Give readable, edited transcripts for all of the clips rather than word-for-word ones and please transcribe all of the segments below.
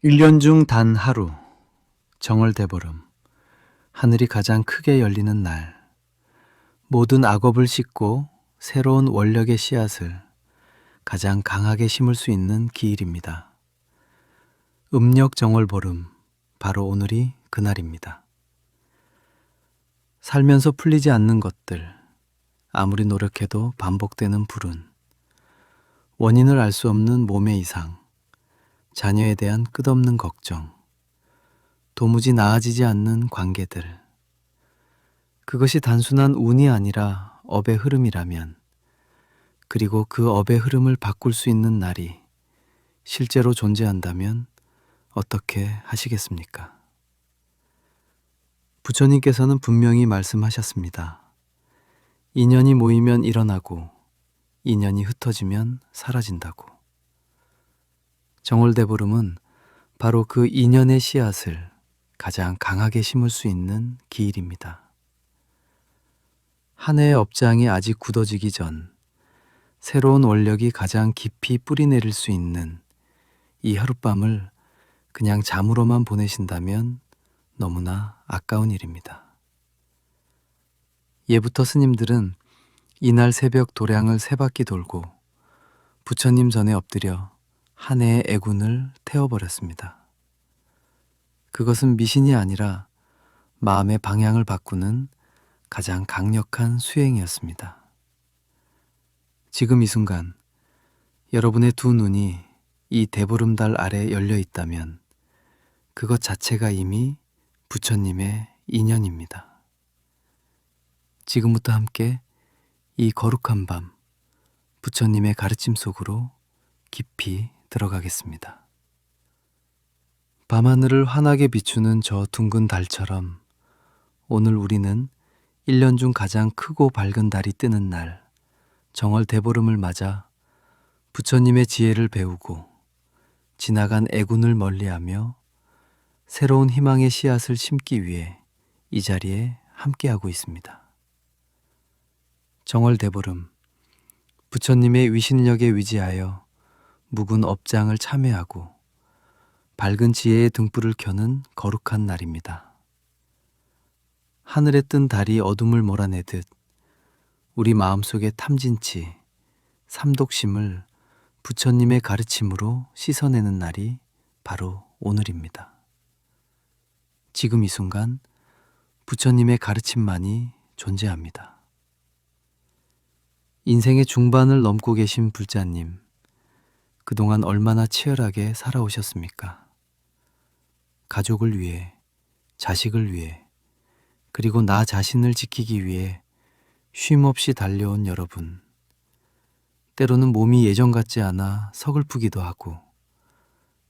1년 중 단 하루, 정월대보름, 하늘이 가장 크게 열리는 날, 모든 악업을 씻고 새로운 원력의 씨앗을 가장 강하게 심을 수 있는 기일입니다. 음력 정월보름, 바로 오늘이 그날입니다. 살면서 풀리지 않는 것들, 아무리 노력해도 반복되는 불운, 원인을 알 수 없는 몸의 이상, 자녀에 대한 끝없는 걱정, 도무지 나아지지 않는 관계들, 그것이 단순한 운이 아니라 업의 흐름이라면, 그리고 그 업의 흐름을 바꿀 수 있는 날이 실제로 존재한다면 어떻게 하시겠습니까? 부처님께서는 분명히 말씀하셨습니다. 인연이 모이면 일어나고 인연이 흩어지면 사라진다고. 정월대보름은 바로 그 인연의 씨앗을 가장 강하게 심을 수 있는 기일입니다. 한 해의 업장이 아직 굳어지기 전 새로운 원력이 가장 깊이 뿌리내릴 수 있는 이 하룻밤을 그냥 잠으로만 보내신다면 너무나 아까운 일입니다. 예부터 스님들은 이날 새벽 도량을 세 바퀴 돌고 부처님 전에 엎드려 한 해의 애군을 태워버렸습니다. 그것은 미신이 아니라 마음의 방향을 바꾸는 가장 강력한 수행이었습니다. 지금 이 순간 여러분의 두 눈이 이 대보름달 아래 열려 있다면 그것 자체가 이미 부처님의 인연입니다. 지금부터 함께 이 거룩한 밤 부처님의 가르침 속으로 깊이 들어가겠습니다. 밤하늘을 환하게 비추는 저 둥근 달처럼 오늘 우리는 1년 중 가장 크고 밝은 달이 뜨는 날 정월 대보름을 맞아 부처님의 지혜를 배우고 지나간 애군을 멀리하며 새로운 희망의 씨앗을 심기 위해 이 자리에 함께하고 있습니다. 정월 대보름, 부처님의 위신력에 위지하여 묵은 업장을 참회하고 밝은 지혜의 등불을 켜는 거룩한 날입니다. 하늘에 뜬 달이 어둠을 몰아내듯 우리 마음속의 탐진치, 삼독심을 부처님의 가르침으로 씻어내는 날이 바로 오늘입니다. 지금 이 순간 부처님의 가르침만이 존재합니다. 인생의 중반을 넘고 계신 불자님, 그동안 얼마나 치열하게 살아오셨습니까? 가족을 위해, 자식을 위해, 그리고 나 자신을 지키기 위해 쉼없이 달려온 여러분. 때로는 몸이 예전 같지 않아 서글프기도 하고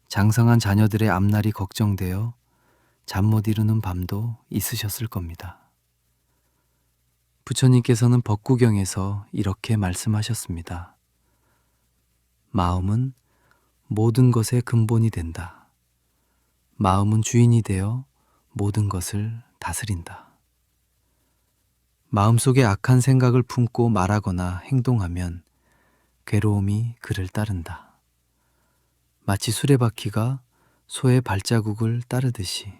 장성한 자녀들의 앞날이 걱정되어 잠 못 이루는 밤도 있으셨을 겁니다. 부처님께서는 법구경에서 이렇게 말씀하셨습니다. 마음은 모든 것의 근본이 된다. 마음은 주인이 되어 모든 것을 다스린다. 마음속에 악한 생각을 품고 말하거나 행동하면 괴로움이 그를 따른다. 마치 수레바퀴가 소의 발자국을 따르듯이.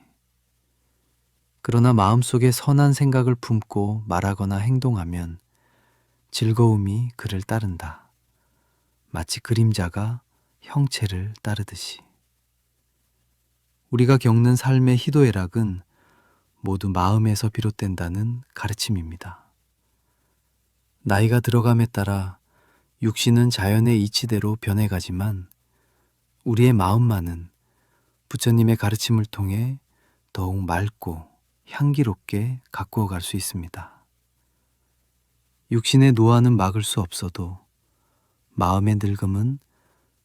그러나 마음속에 선한 생각을 품고 말하거나 행동하면 즐거움이 그를 따른다. 마치 그림자가 형체를 따르듯이. 우리가 겪는 삶의 희도애락은 모두 마음에서 비롯된다는 가르침입니다. 나이가 들어감에 따라 육신은 자연의 이치대로 변해가지만 우리의 마음만은 부처님의 가르침을 통해 더욱 맑고 향기롭게 가꾸어 갈 수 있습니다. 육신의 노화는 막을 수 없어도 마음의 늙음은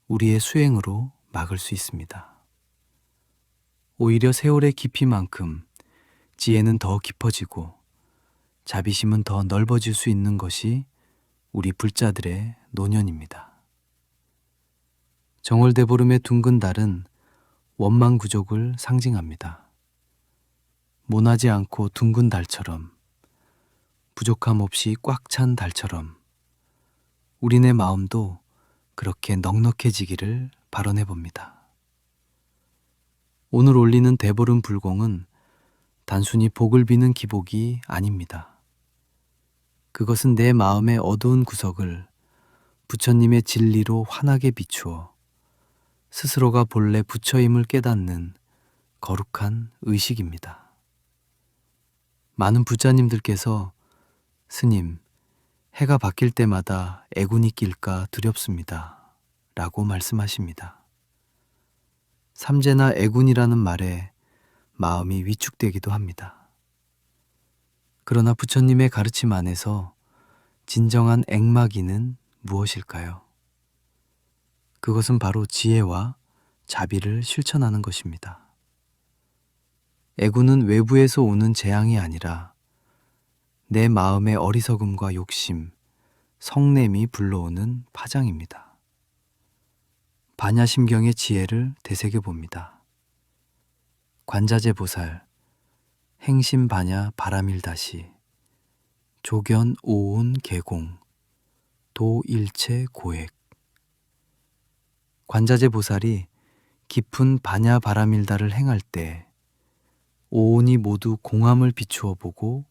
우리의 수행으로 막을 수 있습니다. 오히려 세월의 깊이만큼 지혜는 더 깊어지고 자비심은 더 넓어질 수 있는 것이 우리 불자들의 노년입니다. 정월대보름의 둥근 달은 원망구족을 상징합니다. 모나지 않고 둥근 달처럼, 부족함 없이 꽉 찬 달처럼 우리네 마음도 그렇게 넉넉해지기를 발언해 봅니다. 오늘 올리는 대보름 불공은 단순히 복을 비는 기복이 아닙니다. 그것은 내 마음의 어두운 구석을 부처님의 진리로 환하게 비추어 스스로가 본래 부처임을 깨닫는 거룩한 의식입니다. 많은 부자님들께서 스님, 해가 바뀔 때마다 애군이 낄까 두렵습니다. 라고 말씀하십니다. 삼재나 애군이라는 말에 마음이 위축되기도 합니다. 그러나 부처님의 가르침 안에서 진정한 액마기는 무엇일까요? 그것은 바로 지혜와 자비를 실천하는 것입니다. 애군은 외부에서 오는 재앙이 아니라 내 마음의 어리석음과 욕심, 성냄이 불러오는 파장입니다. 반야심경의 지혜를 되새겨 봅니다. 관자재 보살, 행심반야 바라밀다시, 조견 오온 개공, 도일체 고액. 관자재 보살이 깊은 반야 바라밀다를 행할 때 오온이 모두 공함을 비추어 보고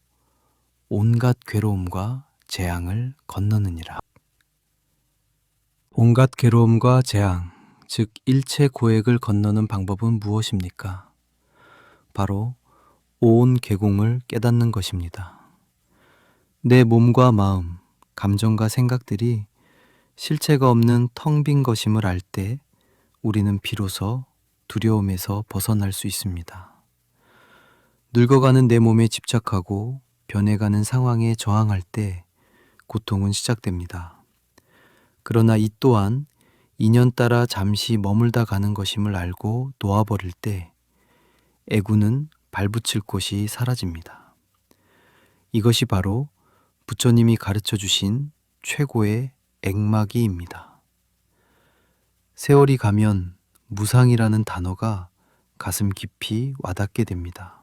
온갖 괴로움과 재앙을 건너느니라. 온갖 괴로움과 재앙, 즉 일체 고액을 건너는 방법은 무엇입니까? 바로 오온 개공을 깨닫는 것입니다. 내 몸과 마음, 감정과 생각들이 실체가 없는 텅 빈 것임을 알 때 우리는 비로소 두려움에서 벗어날 수 있습니다. 늙어가는 내 몸에 집착하고 변해가는 상황에 저항할 때 고통은 시작됩니다. 그러나 이 또한 인연 따라 잠시 머물다 가는 것임을 알고 놓아버릴 때 애구는 발붙일 곳이 사라집니다. 이것이 바로 부처님이 가르쳐 주신 최고의 액마기입니다. 세월이 가면 무상이라는 단어가 가슴 깊이 와닿게 됩니다.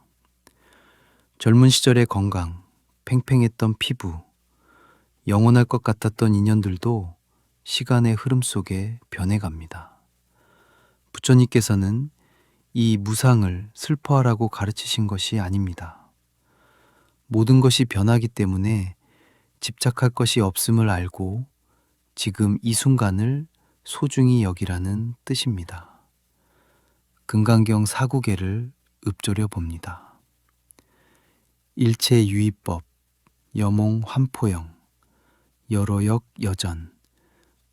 젊은 시절의 건강, 팽팽했던 피부, 영원할 것 같았던 인연들도 시간의 흐름 속에 변해갑니다. 부처님께서는 이 무상을 슬퍼하라고 가르치신 것이 아닙니다. 모든 것이 변하기 때문에 집착할 것이 없음을 알고 지금 이 순간을 소중히 여기라는 뜻입니다. 금강경 사구계를 읊조려 봅니다. 일체 유의법, 여몽 환포영, 여러역 여전,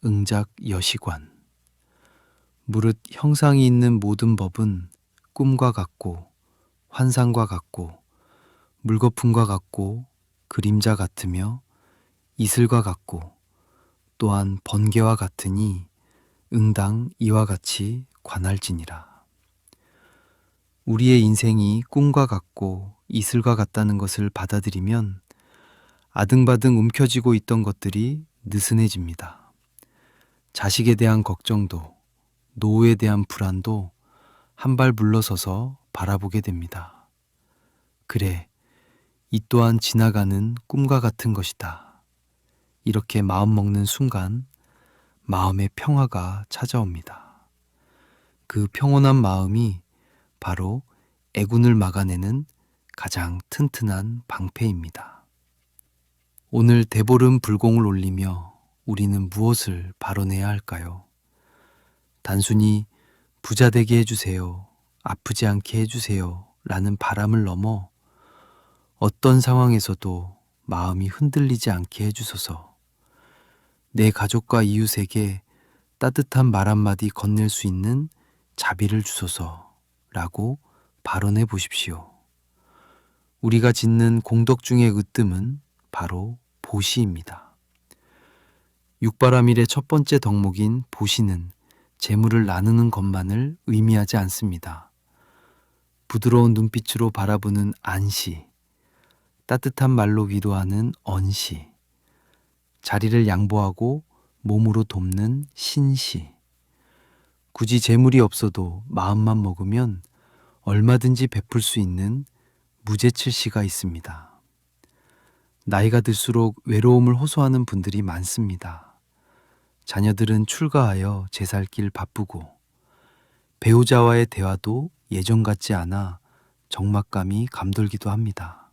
응작 여시관. 무릇 형상이 있는 모든 법은 꿈과 같고 환상과 같고 물거품과 같고 그림자 같으며 이슬과 같고 또한 번개와 같으니 응당 이와 같이 관할지니라. 우리의 인생이 꿈과 같고 이슬과 같다는 것을 받아들이면 아등바등 움켜쥐고 있던 것들이 느슨해집니다. 자식에 대한 걱정도 노후에 대한 불안도 한 발 물러서서 바라보게 됩니다. 그래, 이 또한 지나가는 꿈과 같은 것이다. 이렇게 마음먹는 순간 마음의 평화가 찾아옵니다. 그 평온한 마음이 바로 애군을 막아내는 가장 튼튼한 방패입니다. 오늘 대보름 불공을 올리며 우리는 무엇을 발언해야 할까요? 단순히 부자 되게 해주세요, 아프지 않게 해주세요 라는 바람을 넘어 어떤 상황에서도 마음이 흔들리지 않게 해주소서, 내 가족과 이웃에게 따뜻한 말 한마디 건넬 수 있는 자비를 주소서 라고 발언해 보십시오. 우리가 짓는 공덕 중의 으뜸은 바로 보시입니다. 육바라밀의 첫 번째 덕목인 보시는 재물을 나누는 것만을 의미하지 않습니다. 부드러운 눈빛으로 바라보는 안시, 따뜻한 말로 위로하는 언시, 자리를 양보하고 몸으로 돕는 신시. 굳이 재물이 없어도 마음만 먹으면 얼마든지 베풀 수 있는 무제칠시가 있습니다. 나이가 들수록 외로움을 호소하는 분들이 많습니다. 자녀들은 출가하여 제살길 바쁘고 배우자와의 대화도 예전 같지 않아 적막감이 감돌기도 합니다.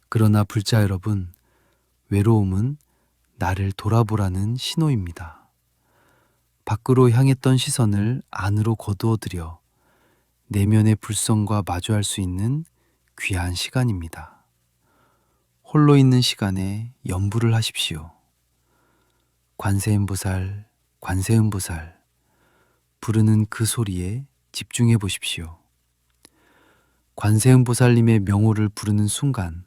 그러나 불자 여러분, 외로움은 나를 돌아보라는 신호입니다. 밖으로 향했던 시선을 안으로 거두어들여 내면의 불성과 마주할 수 있는 귀한 시간입니다. 홀로 있는 시간에 염불을 하십시오. 관세음보살, 관세음보살, 부르는 그 소리에 집중해 보십시오. 관세음보살님의 명호를 부르는 순간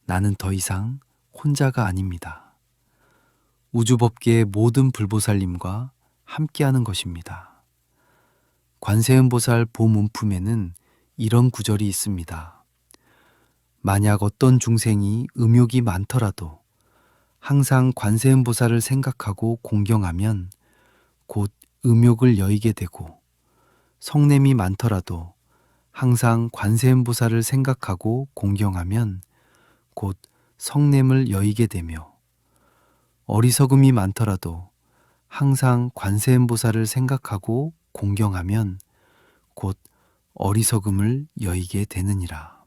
나는 더 이상 혼자가 아닙니다. 우주법계의 모든 불보살님과 함께하는 것입니다. 관세음보살 보문품에는 이런 구절이 있습니다. 만약 어떤 중생이 음욕이 많더라도 항상 관세음보살을 생각하고 공경하면 곧 음욕을 여의게 되고, 성냄이 많더라도 항상 관세음보살을 생각하고 공경하면 곧 성냄을 여의게 되며, 어리석음이 많더라도 항상 관세음보살을 생각하고 공경하면 곧 어리석음을 여의게 되느니라.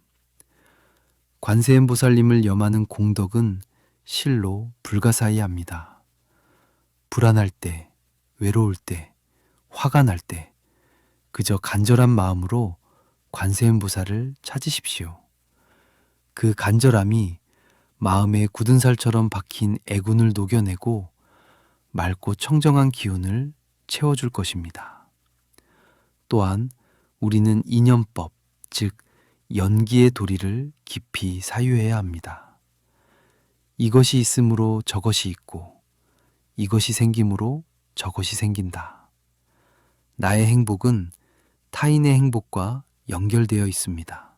관세음보살님을 염하는 공덕은 실로 불가사의합니다. 불안할 때, 외로울 때, 화가 날 때 그저 간절한 마음으로 관세음보살을 찾으십시오. 그 간절함이 마음에 굳은 살처럼 박힌 애군을 녹여내고 맑고 청정한 기운을 채워줄 것입니다. 또한 우리는 인연법, 즉 연기의 도리를 깊이 사유해야 합니다. 이것이 있으므로 저것이 있고, 이것이 생김으로 저것이 생긴다. 나의 행복은 타인의 행복과 연결되어 있습니다.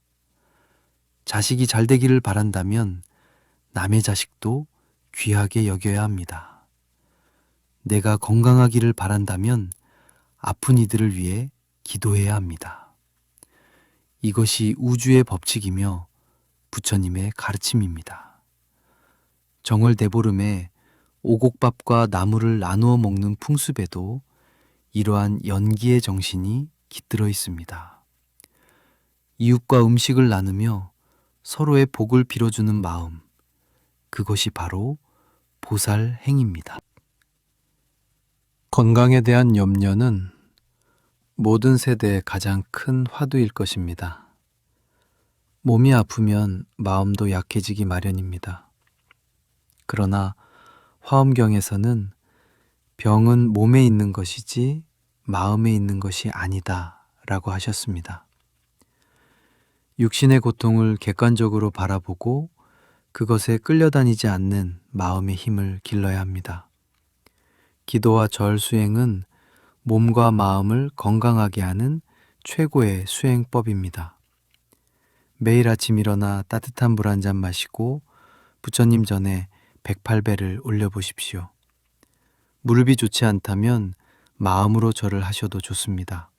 자식이 잘 되기를 바란다면 남의 자식도 귀하게 여겨야 합니다. 내가 건강하기를 바란다면 아픈 이들을 위해 기도해야 합니다. 이것이 우주의 법칙이며 부처님의 가르침입니다. 정월대보름에 오곡밥과 나물을 나누어 먹는 풍습에도 이러한 연기의 정신이 깃들어 있습니다. 이웃과 음식을 나누며 서로의 복을 빌어주는 마음, 그것이 바로 보살 행입니다. 건강에 대한 염려는 모든 세대의 가장 큰 화두일 것입니다. 몸이 아프면 마음도 약해지기 마련입니다. 그러나 화엄경에서는 병은 몸에 있는 것이지 마음에 있는 것이 아니다 라고 하셨습니다. 육신의 고통을 객관적으로 바라보고 그것에 끌려다니지 않는 마음의 힘을 길러야 합니다. 기도와 절 수행은 몸과 마음을 건강하게 하는 최고의 수행법입니다. 매일 아침 일어나 따뜻한 물 한 잔 마시고 부처님 전에 108배를 올려보십시오. 무릎이 좋지 않다면 마음으로 절을 하셔도 좋습니다.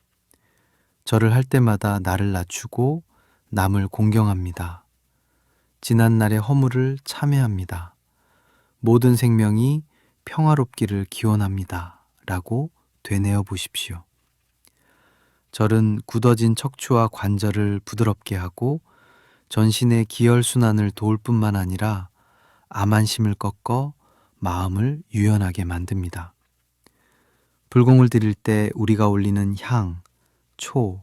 절을 할 때마다 나를 낮추고 남을 공경합니다. 지난날의 허물을 참회합니다. 모든 생명이 평화롭기를 기원합니다. 라고 되뇌어 보십시오. 절은 굳어진 척추와 관절을 부드럽게 하고 전신의 기혈순환을 도울 뿐만 아니라 암안심을 꺾어 마음을 유연하게 만듭니다. 불공을 드릴 때 우리가 올리는 향, 초,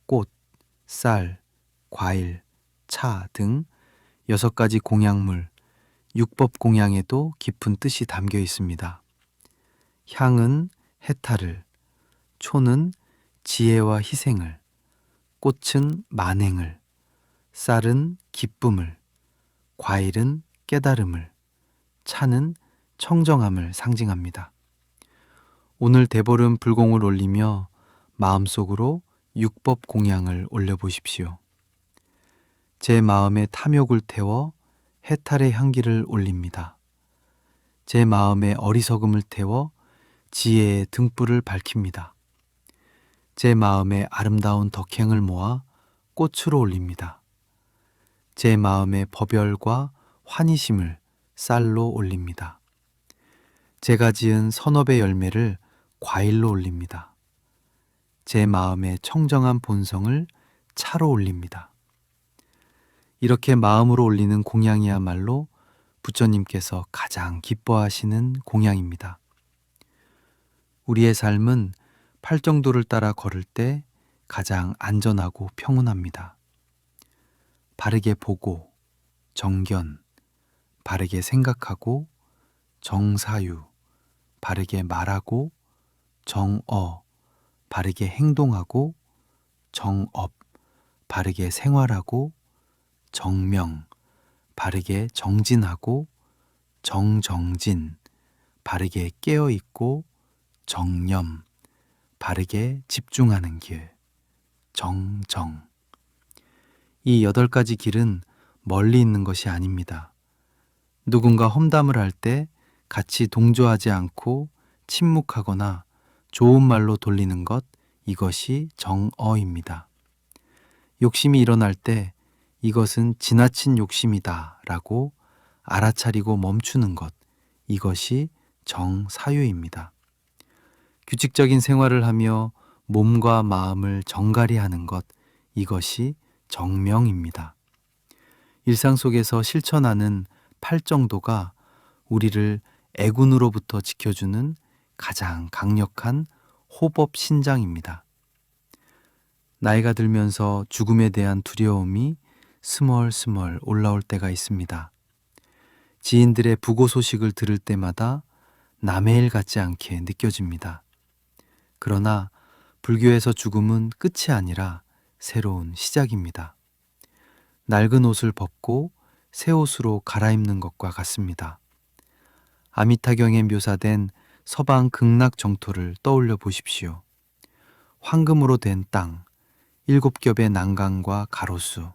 꽃, 쌀, 과일, 차 등 6가지 공양물, 육법 공양에도 깊은 뜻이 담겨 있습니다. 향은 해탈을, 초는 지혜와 희생을, 꽃은 만행을, 쌀은 기쁨을, 과일은 깨달음을, 차는 청정함을 상징합니다. 오늘 대보름 불공을 올리며 마음속으로 육법 공양을 올려보십시오. 제 마음에 탐욕을 태워 해탈의 향기를 올립니다. 제 마음에 어리석음을 태워 지혜의 등불을 밝힙니다. 제 마음에 아름다운 덕행을 모아 꽃으로 올립니다. 제 마음에 법열과 환희심을 쌀로 올립니다. 제가 지은 선업의 열매를 과일로 올립니다. 제 마음의 청정한 본성을 차로 올립니다. 이렇게 마음으로 올리는 공양이야말로 부처님께서 가장 기뻐하시는 공양입니다. 우리의 삶은 팔정도를 따라 걸을 때 가장 안전하고 평온합니다. 바르게 보고 정견, 바르게 생각하고 정사유, 바르게 말하고 정어, 바르게 행동하고 정업, 바르게 생활하고 정명, 바르게 정진하고 정정진, 바르게 깨어있고 정념, 바르게 집중하는 길, 정정. 이 8가지 길은 멀리 있는 것이 아닙니다. 누군가 험담을 할 때 같이 동조하지 않고 침묵하거나 좋은 말로 돌리는 것, 이것이 정어입니다. 욕심이 일어날 때 이것은 지나친 욕심이다 라고 알아차리고 멈추는 것, 이것이 정사유입니다. 규칙적인 생활을 하며 몸과 마음을 정갈히 하는 것, 이것이 정명입니다. 일상 속에서 실천하는 팔정도가 우리를 애군으로부터 지켜주는 가장 강력한 호법 신장입니다. 나이가 들면서 죽음에 대한 두려움이 스멀스멀 올라올 때가 있습니다. 지인들의 부고 소식을 들을 때마다 남의 일 같지 않게 느껴집니다. 그러나 불교에서 죽음은 끝이 아니라 새로운 시작입니다. 낡은 옷을 벗고 새 옷으로 갈아입는 것과 같습니다. 아미타경에 묘사된 서방 극락 정토를 떠올려 보십시오. 황금으로 된 땅, 7겹의 난강과 가로수,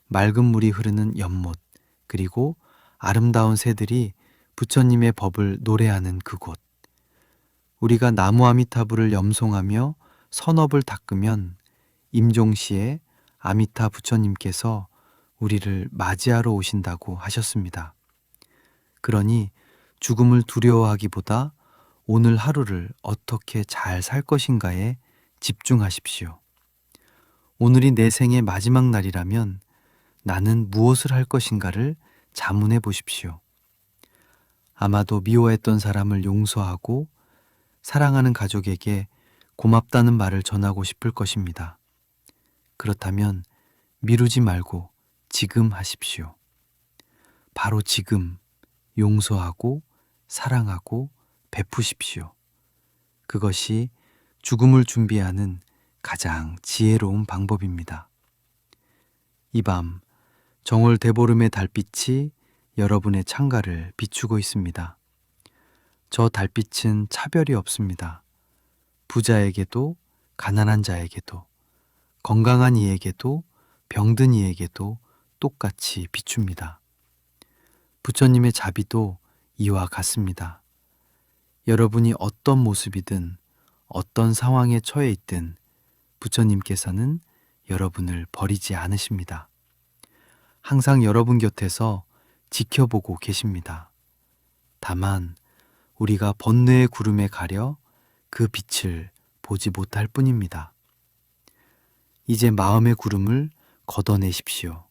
맑은 물이 흐르는 연못, 그리고 아름다운 새들이 부처님의 법을 노래하는 그곳. 우리가 나무 아미타불을 염송하며 선업을 닦으면 임종시에 아미타 부처님께서 우리를 맞이하러 오신다고 하셨습니다. 그러니 죽음을 두려워하기보다 오늘 하루를 어떻게 잘 살 것인가에 집중하십시오. 오늘이 내 생의 마지막 날이라면 나는 무엇을 할 것인가를 자문해 보십시오. 아마도 미워했던 사람을 용서하고 사랑하는 가족에게 고맙다는 말을 전하고 싶을 것입니다. 그렇다면 미루지 말고 지금 하십시오. 바로 지금 용서하고 사랑하고 베푸십시오. 그것이 죽음을 준비하는 가장 지혜로운 방법입니다. 이 밤 정월 대보름의 달빛이 여러분의 창가를 비추고 있습니다. 저 달빛은 차별이 없습니다. 부자에게도 가난한 자에게도 건강한 이에게도 병든 이에게도 똑같이 비춥니다. 부처님의 자비도 이와 같습니다. 여러분이 어떤 모습이든 어떤 상황에 처해 있든 부처님께서는 여러분을 버리지 않으십니다. 항상 여러분 곁에서 지켜보고 계십니다. 다만 우리가 번뇌의 구름에 가려 그 빛을 보지 못할 뿐입니다. 이제 마음의 구름을 걷어내십시오.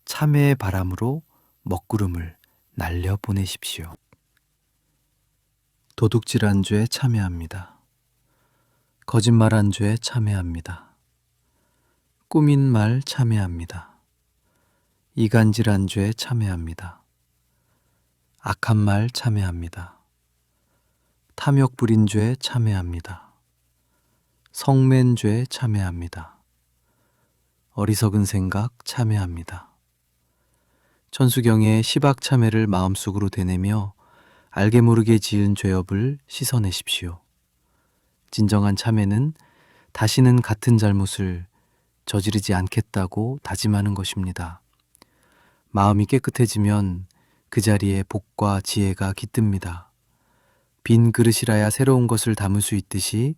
참회의 바람으로 먹구름을 날려보내십시오. 도둑질한 죄에 참회합니다. 거짓말한 죄에 참회합니다. 꾸민 말 참회합니다. 이간질한 죄에 참회합니다. 악한 말 참회합니다. 탐욕 부린 죄에 참회합니다. 성맨 죄에 참회합니다. 어리석은 생각 참회합니다. 천수경의 시박 참회를 마음속으로 되뇌며 알게 모르게 지은 죄업을 씻어내십시오. 진정한 참회는 다시는 같은 잘못을 저지르지 않겠다고 다짐하는 것입니다. 마음이 깨끗해지면 그 자리에 복과 지혜가 깃듭니다. 빈 그릇이라야 새로운 것을 담을 수 있듯이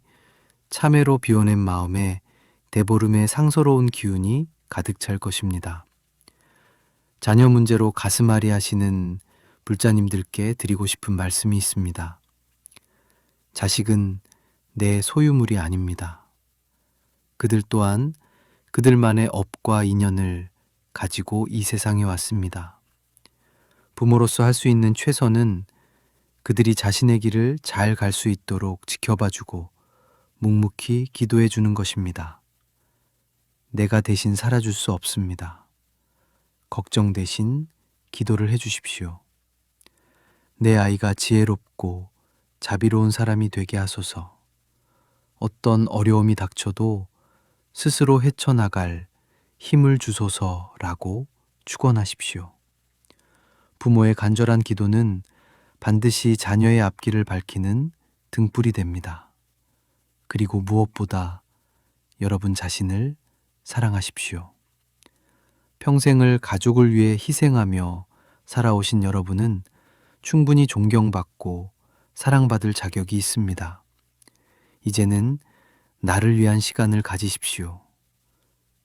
참회로 비워낸 마음에 대보름의 상서로운 기운이 가득 찰 것입니다. 자녀 문제로 가슴앓이 하시는 불자님들께 드리고 싶은 말씀이 있습니다. 자식은 내 소유물이 아닙니다. 그들 또한 그들만의 업과 인연을 가지고 이 세상에 왔습니다. 부모로서 할 수 있는 최선은 그들이 자신의 길을 잘 갈 수 있도록 지켜봐주고 묵묵히 기도해 주는 것입니다. 내가 대신 살아줄 수 없습니다. 걱정 대신 기도를 해 주십시오. 내 아이가 지혜롭고 자비로운 사람이 되게 하소서. 어떤 어려움이 닥쳐도 스스로 헤쳐나갈 힘을 주소서라고 축원하십시오. 부모의 간절한 기도는 반드시 자녀의 앞길을 밝히는 등불이 됩니다. 그리고 무엇보다 여러분 자신을 사랑하십시오. 평생을 가족을 위해 희생하며 살아오신 여러분은 충분히 존경받고 사랑받을 자격이 있습니다. 이제는 나를 위한 시간을 가지십시오.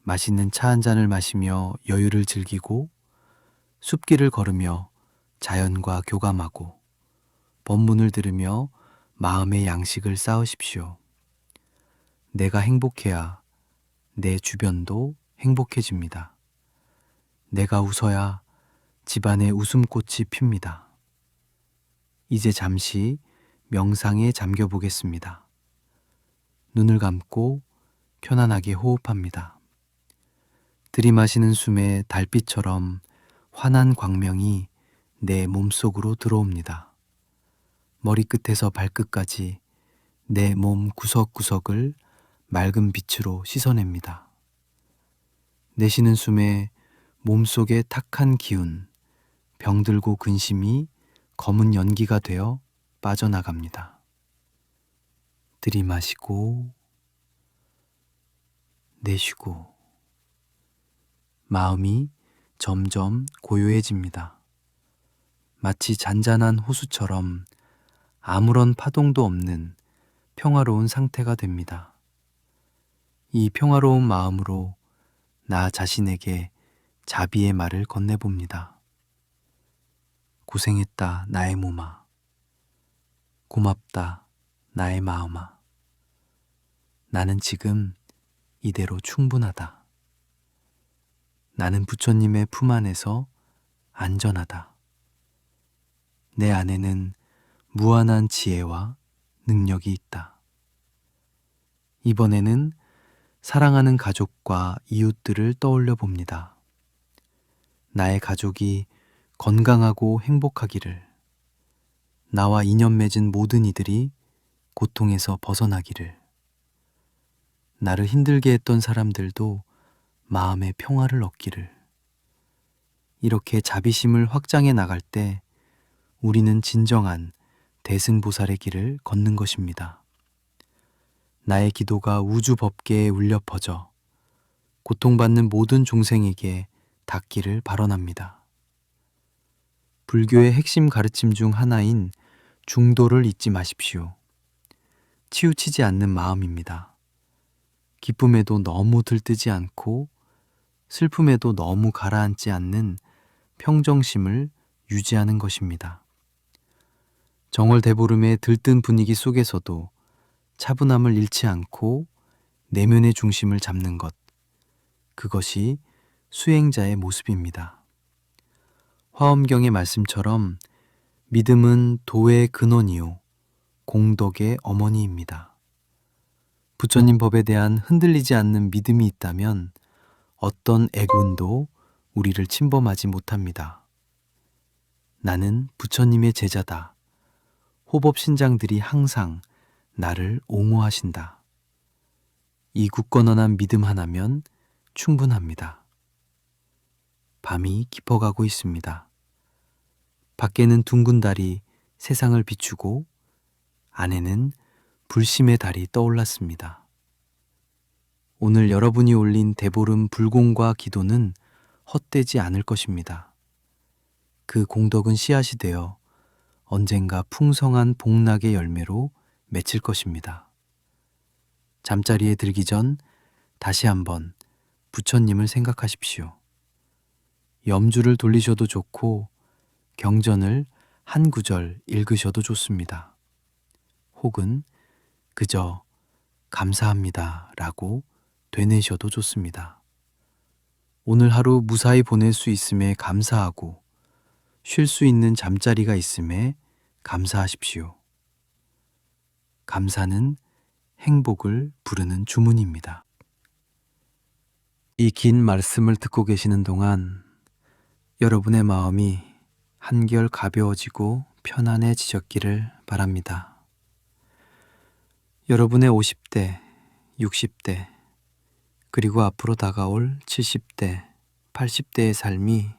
맛있는 차 한 잔을 마시며 여유를 즐기고 숲길을 걸으며 자연과 교감하고 법문을 들으며 마음의 양식을 쌓으십시오. 내가 행복해야 내 주변도 행복해집니다. 내가 웃어야 집안에 웃음꽃이 핍니다. 이제 잠시 명상에 잠겨 보겠습니다. 눈을 감고 편안하게 호흡합니다. 들이마시는 숨에 달빛처럼 환한 광명이 내 몸속으로 들어옵니다. 머리끝에서 발끝까지 내 몸 구석구석을 맑은 빛으로 씻어냅니다. 내쉬는 숨에 몸속의 탁한 기운, 병들고 근심이 검은 연기가 되어 빠져나갑니다. 들이마시고 내쉬고 마음이 점점 고요해집니다. 마치 잔잔한 호수처럼 아무런 파동도 없는 평화로운 상태가 됩니다. 이 평화로운 마음으로 나 자신에게 자비의 말을 건네봅니다. 고생했다, 나의 몸아. 고맙다, 나의 마음아. 나는 지금 이대로 충분하다. 나는 부처님의 품 안에서 안전하다. 내 안에는 무한한 지혜와 능력이 있다. 이번에는 사랑하는 가족과 이웃들을 떠올려 봅니다. 나의 가족이 건강하고 행복하기를, 나와 인연 맺은 모든 이들이 고통에서 벗어나기를, 나를 힘들게 했던 사람들도 마음의 평화를 얻기를. 이렇게 자비심을 확장해 나갈 때 우리는 진정한 대승보살의 길을 걷는 것입니다. 나의 기도가 우주 법계에 울려 퍼져 고통받는 모든 종생에게 닿기를 발언합니다. 불교의 핵심 가르침 중 하나인 중도를 잊지 마십시오. 치우치지 않는 마음입니다. 기쁨에도 너무 들뜨지 않고 슬픔에도 너무 가라앉지 않는 평정심을 유지하는 것입니다. 정월대보름의 들뜬 분위기 속에서도 차분함을 잃지 않고 내면의 중심을 잡는 것, 그것이 수행자의 모습입니다. 화엄경의 말씀처럼 믿음은 도의 근원이요 공덕의 어머니입니다. 부처님 법에 대한 흔들리지 않는 믿음이 있다면 어떤 애군도 우리를 침범하지 못합니다. 나는 부처님의 제자다. 호법신장들이 항상 나를 옹호하신다. 이 굳건한 믿음 하나면 충분합니다. 밤이 깊어가고 있습니다. 밖에는 둥근 달이 세상을 비추고 안에는 불심의 달이 떠올랐습니다. 오늘 여러분이 올린 대보름 불공과 기도는 헛되지 않을 것입니다. 그 공덕은 씨앗이 되어 언젠가 풍성한 복락의 열매로 맺힐 것입니다. 잠자리에 들기 전 다시 한번 부처님을 생각하십시오. 염주를 돌리셔도 좋고 경전을 한 구절 읽으셔도 좋습니다. 혹은 그저 감사합니다 라고 되뇌셔도 좋습니다. 오늘 하루 무사히 보낼 수 있음에 감사하고 쉴 수 있는 잠자리가 있음에 감사하십시오. 감사는 행복을 부르는 주문입니다. 이 긴 말씀을 듣고 계시는 동안 여러분의 마음이 한결 가벼워지고 편안해지셨기를 바랍니다. 여러분의 50대, 60대, 그리고 앞으로 다가올 70대, 80대의 삶이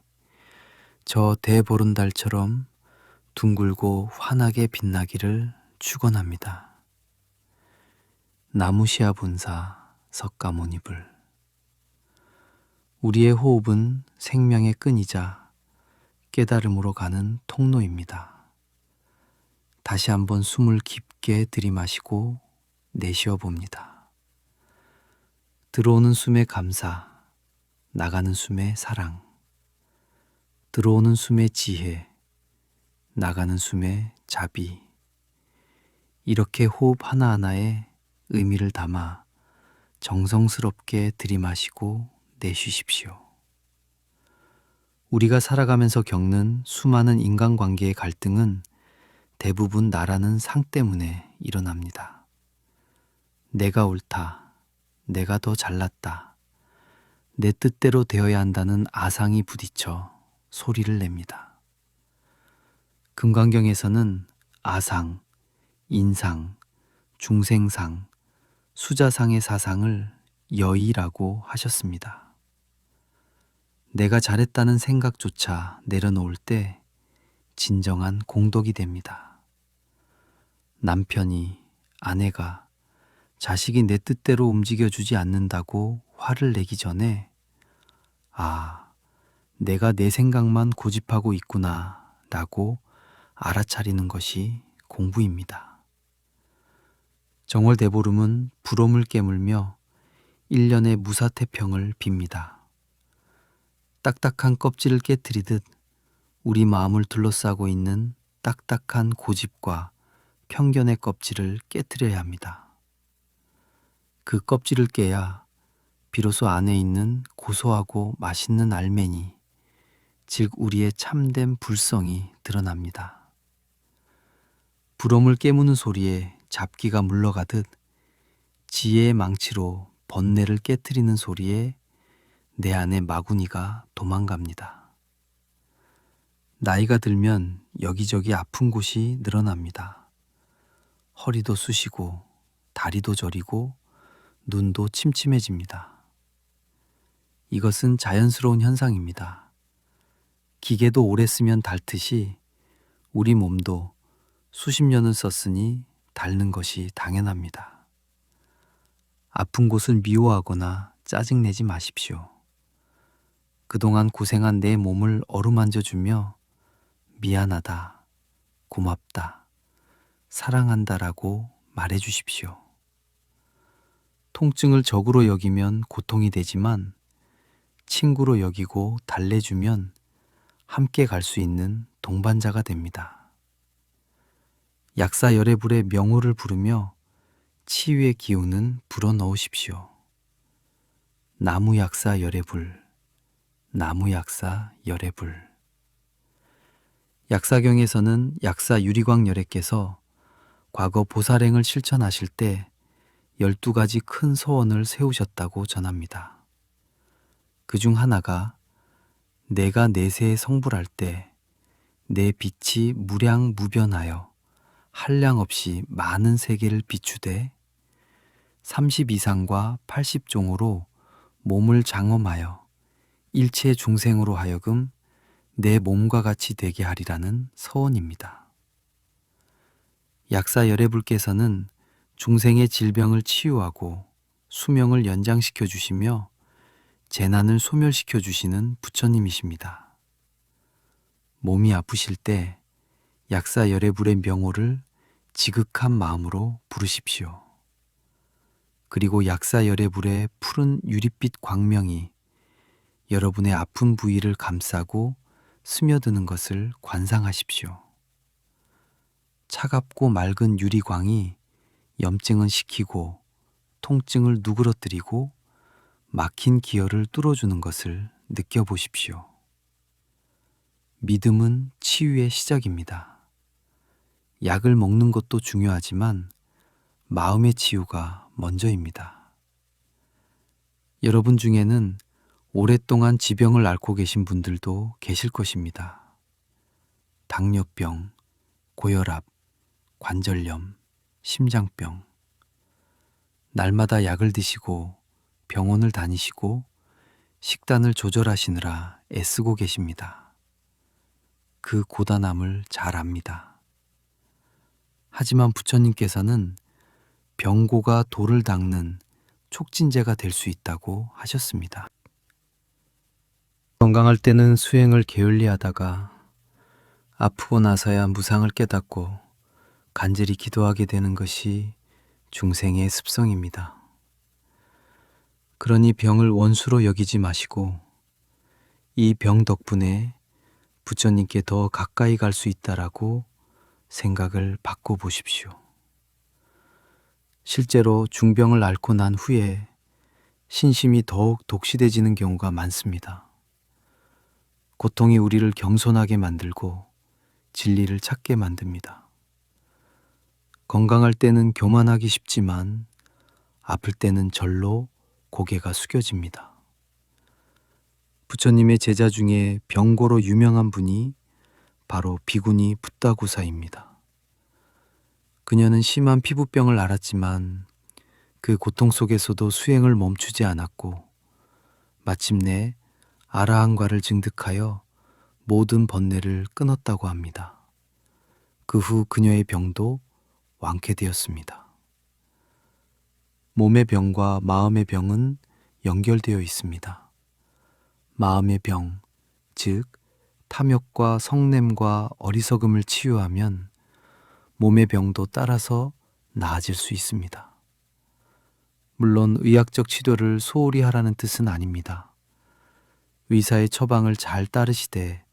저 대보름달처럼 둥글고 환하게 빛나기를 축원합니다. 나무시아 분사 석가모니불. 우리의 호흡은 생명의 끈이자 깨달음으로 가는 통로입니다. 다시 한번 숨을 깊게 들이마시고 내쉬어 봅니다. 들어오는 숨에 감사, 나가는 숨에 사랑, 들어오는 숨에 지혜, 나가는 숨에 자비. 이렇게 호흡 하나하나에 의미를 담아 정성스럽게 들이마시고 내쉬십시오. 우리가 살아가면서 겪는 수많은 인간관계의 갈등은 대부분 나라는 상 때문에 일어납니다. 내가 옳다, 내가 더 잘났다, 내 뜻대로 되어야 한다는 아상이 부딪혀 소리를 냅니다. 금강경에서는 아상, 인상, 중생상, 수자상의 사상을 여의라고 하셨습니다. 내가 잘했다는 생각조차 내려놓을 때 진정한 공덕이 됩니다. 남편이, 아내가, 자식이 내 뜻대로 움직여주지 않는다고 화를 내기 전에 내가 내 생각만 고집하고 있구나 라고 알아차리는 것이 공부입니다. 정월대보름은 불옴을 깨물며 1년의 무사태평을 빕니다. 딱딱한 껍질을 깨트리듯 우리 마음을 둘러싸고 있는 딱딱한 고집과 편견의 껍질을 깨트려야 합니다. 그 껍질을 깨야 비로소 안에 있는 고소하고 맛있는 알맹이, 즉 우리의 참된 불성이 드러납니다. 불옴을 깨무는 소리에 잡기가 물러가듯 지혜의 망치로 번뇌를 깨트리는 소리에 내 안의 마구니가 도망갑니다. 나이가 들면 여기저기 아픈 곳이 늘어납니다. 허리도 쑤시고 다리도 저리고 눈도 침침해집니다. 이것은 자연스러운 현상입니다. 기계도 오래 쓰면 닳듯이 우리 몸도 수십 년을 썼으니 닳는 것이 당연합니다. 아픈 곳을 미워하거나 짜증내지 마십시오. 그동안 고생한 내 몸을 어루만져주며 미안하다, 고맙다, 사랑한다라고 말해주십시오. 통증을 적으로 여기면 고통이 되지만 친구로 여기고 달래주면 함께 갈 수 있는 동반자가 됩니다. 약사열애불의 명호를 부르며 치유의 기운은 불어넣으십시오. 나무약사열애불, 나무약사열애불. 약사경에서는 약사 유리광열애께서 과거 보살행을 실천하실 때 12가지 큰 소원을 세우셨다고 전합니다. 그중 하나가 내가 내세에 성불할 때 내 빛이 무량무변하여 한량없이 많은 세계를 비추되 30이상과 80종으로 몸을 장엄하여 일체 중생으로 하여금 내 몸과 같이 되게 하리라는 서원입니다. 약사열애불께서는 중생의 질병을 치유하고 수명을 연장시켜 주시며 재난을 소멸시켜 주시는 부처님이십니다. 몸이 아프실 때 약사열애불의 명호를 지극한 마음으로 부르십시오. 그리고 약사열애불의 푸른 유릿빛 광명이 여러분의 아픈 부위를 감싸고 스며드는 것을 관상하십시오. 차갑고 맑은 유리광이 염증은 식히고 통증을 누그러뜨리고 막힌 기혈을 뚫어주는 것을 느껴보십시오. 믿음은 치유의 시작입니다. 약을 먹는 것도 중요하지만 마음의 치유가 먼저입니다. 여러분 중에는 오랫동안 지병을 앓고 계신 분들도 계실 것입니다. 당뇨병, 고혈압, 관절염, 심장병. 날마다 약을 드시고 병원을 다니시고 식단을 조절하시느라 애쓰고 계십니다. 그 고단함을 잘 압니다. 하지만 부처님께서는 병고가 돌을 닦는 촉진제가 될 수 있다고 하셨습니다. 건강할 때는 수행을 게을리 하다가 아프고 나서야 무상을 깨닫고 간절히 기도하게 되는 것이 중생의 습성입니다. 그러니 병을 원수로 여기지 마시고 이 병 덕분에 부처님께 더 가까이 갈 수 있다라고 생각을 바꿔보십시오. 실제로 중병을 앓고 난 후에 신심이 더욱 독시되지는 경우가 많습니다. 고통이 우리를 겸손하게 만들고 진리를 찾게 만듭니다. 건강할 때는 교만하기 쉽지만 아플 때는 절로 고개가 숙여집니다. 부처님의 제자 중에 병고로 유명한 분이 바로 비구니 붓다구사입니다. 그녀는 심한 피부병을 앓았지만 그 고통 속에서도 수행을 멈추지 않았고 마침내 아라한과를 증득하여 모든 번뇌를 끊었다고 합니다. 그 후 그녀의 병도 완쾌되었습니다. 몸의 병과 마음의 병은 연결되어 있습니다. 마음의 병, 즉 탐욕과 성냄과 어리석음을 치유하면 몸의 병도 따라서 나아질 수 있습니다. 물론 의학적 치료를 소홀히 하라는 뜻은 아닙니다. 의사의 처방을 잘 따르시되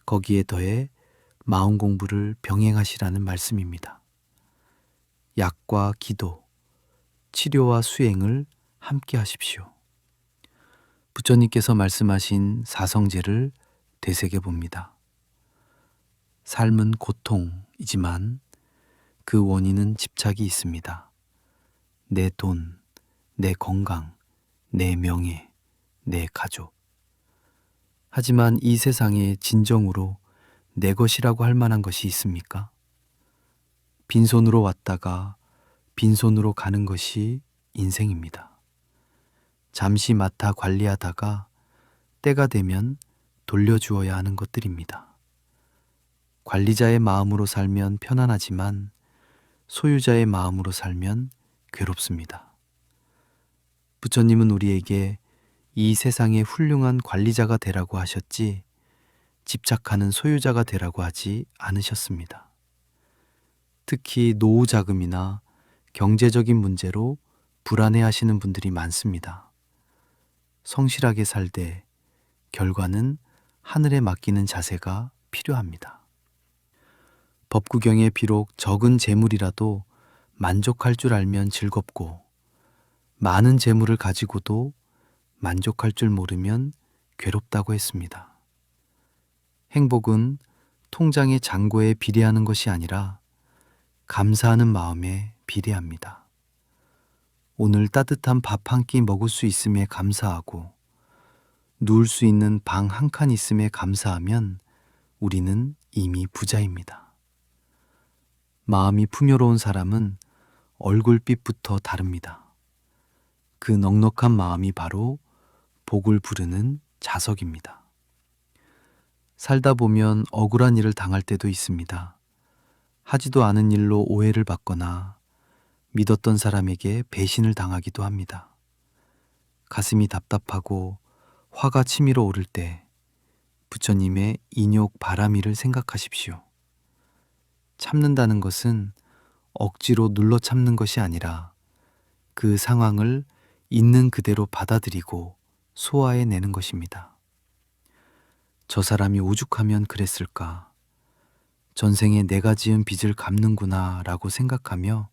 거기에 더해 마음 공부를 병행하시라는 말씀입니다. 약과 기도, 치료와 수행을 함께 하십시오. 부처님께서 말씀하신 사성제를 되새겨 봅니다. 삶은 고통이지만 그 원인은 집착이 있습니다. 내 돈, 내 건강, 내 명예, 내 가족. 하지만 이 세상에 진정으로 내 것이라고 할 만한 것이 있습니까? 빈손으로 왔다가 빈손으로 가는 것이 인생입니다. 잠시 맡아 관리하다가 때가 되면 돌려주어야 하는 것들입니다. 관리자의 마음으로 살면 편안하지만 소유자의 마음으로 살면 괴롭습니다. 부처님은 우리에게 이 세상의 훌륭한 관리자가 되라고 하셨지 집착하는 소유자가 되라고 하지 않으셨습니다. 특히 노후 자금이나 경제적인 문제로 불안해하시는 분들이 많습니다. 성실하게 살되 결과는 하늘에 맡기는 자세가 필요합니다. 법구경에 비록 적은 재물이라도 만족할 줄 알면 즐겁고 많은 재물을 가지고도 만족할 줄 모르면 괴롭다고 했습니다. 행복은 통장의 잔고에 비례하는 것이 아니라 감사하는 마음에 비례합니다. 오늘 따뜻한 밥 한 끼 먹을 수 있음에 감사하고 누울 수 있는 방 한 칸 있음에 감사하면 우리는 이미 부자입니다. 마음이 풍요로운 사람은 얼굴빛부터 다릅니다. 그 넉넉한 마음이 바로 복을 부르는 자석입니다. 살다 보면 억울한 일을 당할 때도 있습니다. 하지도 않은 일로 오해를 받거나 믿었던 사람에게 배신을 당하기도 합니다. 가슴이 답답하고 화가 치밀어 오를 때 부처님의 인욕 바라미를 생각하십시오. 참는다는 것은 억지로 눌러 참는 것이 아니라 그 상황을 있는 그대로 받아들이고 소화해내는 것입니다. 저 사람이 오죽하면 그랬을까? 전생에 내가 지은 빚을 갚는구나 라고 생각하며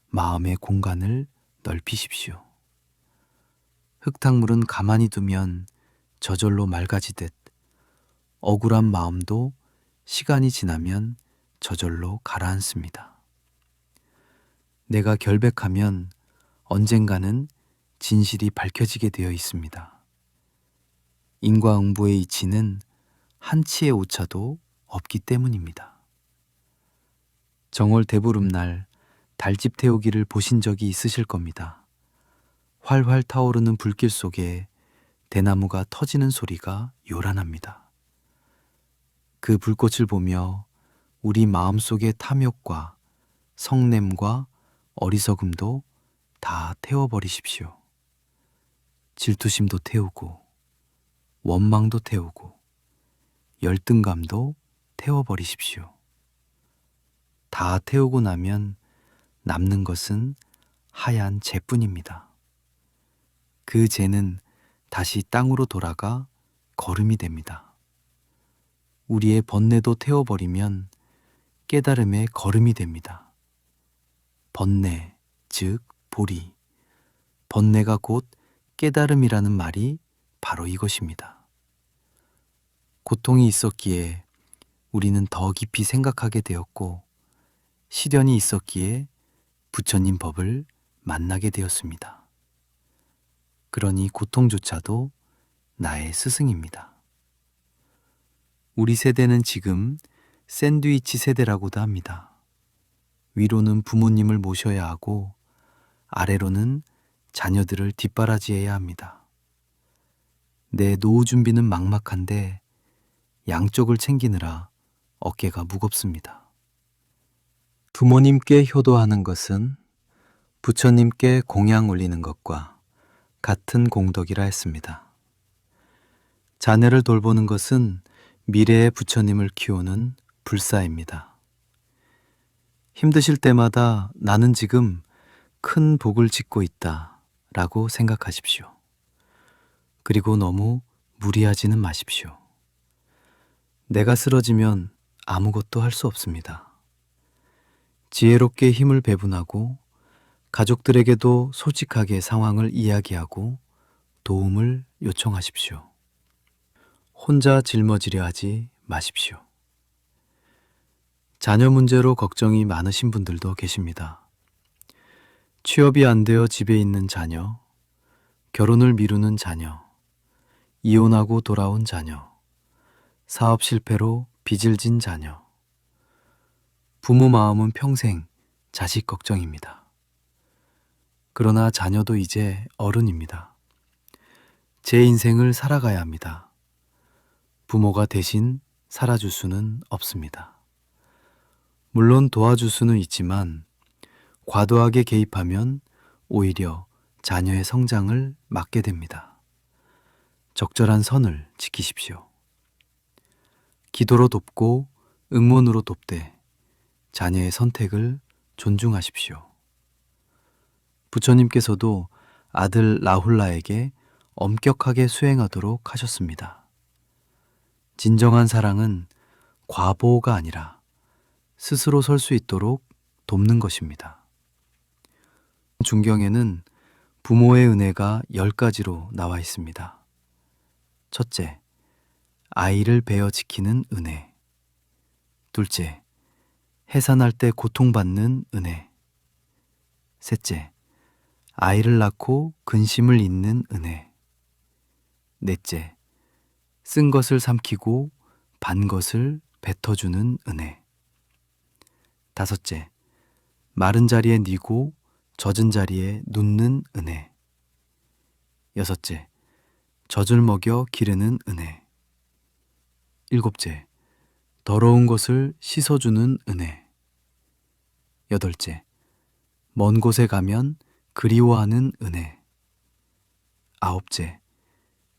마음의 공간을 넓히십시오. 흙탕물은 가만히 두면 저절로 맑아지듯 억울한 마음도 시간이 지나면 저절로 가라앉습니다. 내가 결백하면 언젠가는 진실이 밝혀지게 되어 있습니다. 인과응보의 이치는 한치의 오차도 없기 때문입니다. 정월 대보름날 달집 태우기를 보신 적이 있으실 겁니다. 활활 타오르는 불길 속에 대나무가 터지는 소리가 요란합니다. 그 불꽃을 보며 우리 마음속의 탐욕과 성냄과 어리석음도 다 태워버리십시오. 질투심도 태우고 원망도 태우고 열등감도 태워버리십시오. 다 태우고 나면 남는 것은 하얀 재뿐입니다. 그 재는 다시 땅으로 돌아가 거름이 됩니다. 우리의 번뇌도 태워버리면 깨달음의 거름이 됩니다. 번뇌, 즉 보리. 번뇌가 곧 깨달음이라는 말이 바로 이것입니다. 고통이 있었기에 우리는 더 깊이 생각하게 되었고, 시련이 있었기에 부처님 법을 만나게 되었습니다. 그러니 고통조차도 나의 스승입니다. 우리 세대는 지금 샌드위치 세대라고도 합니다. 위로는 부모님을 모셔야 하고 아래로는 자녀들을 뒷바라지해야 합니다. 내 노후 준비는 막막한데 양쪽을 챙기느라 어깨가 무겁습니다. 부모님께 효도하는 것은 부처님께 공양 올리는 것과 같은 공덕이라 했습니다. 자녀를 돌보는 것은 미래의 부처님을 키우는 불사입니다. 힘드실 때마다 나는 지금 큰 복을 짓고 있다 라고 생각하십시오. 그리고 너무 무리하지는 마십시오. 내가 쓰러지면 아무것도 할 수 없습니다. 지혜롭게 힘을 배분하고 가족들에게도 솔직하게 상황을 이야기하고 도움을 요청하십시오. 혼자 짊어지려 하지 마십시오. 자녀 문제로 걱정이 많으신 분들도 계십니다. 취업이 안 되어 집에 있는 자녀, 결혼을 미루는 자녀, 이혼하고 돌아온 자녀, 사업 실패로 빚을 진 자녀. 부모 마음은 평생 자식 걱정입니다. 그러나 자녀도 이제 어른입니다. 제 인생을 살아가야 합니다. 부모가 대신 살아줄 수는 없습니다. 물론 도와줄 수는 있지만 과도하게 개입하면 오히려 자녀의 성장을 막게 됩니다. 적절한 선을 지키십시오. 기도로 돕고 응원으로 돕되 자녀의 선택을 존중하십시오. 부처님께서도 아들 라훌라에게 엄격하게 수행하도록 하셨습니다. 진정한 사랑은 과보가 아니라 스스로 설 수 있도록 돕는 것입니다. 중경에는 부모의 은혜가 10가지로 나와 있습니다. 첫째, 아이를 베어 지키는 은혜. 둘째, 해산할 때 고통받는 은혜. 셋째, 아이를 낳고 근심을 잇는 은혜. 넷째, 쓴 것을 삼키고 반 것을 뱉어주는 은혜. 다섯째, 마른 자리에 뉘고 젖은 자리에 눕는 은혜. 여섯째, 젖을 먹여 기르는 은혜. 일곱째, 더러운 것을 씻어주는 은혜. 여덟째, 먼 곳에 가면 그리워하는 은혜. 아홉째,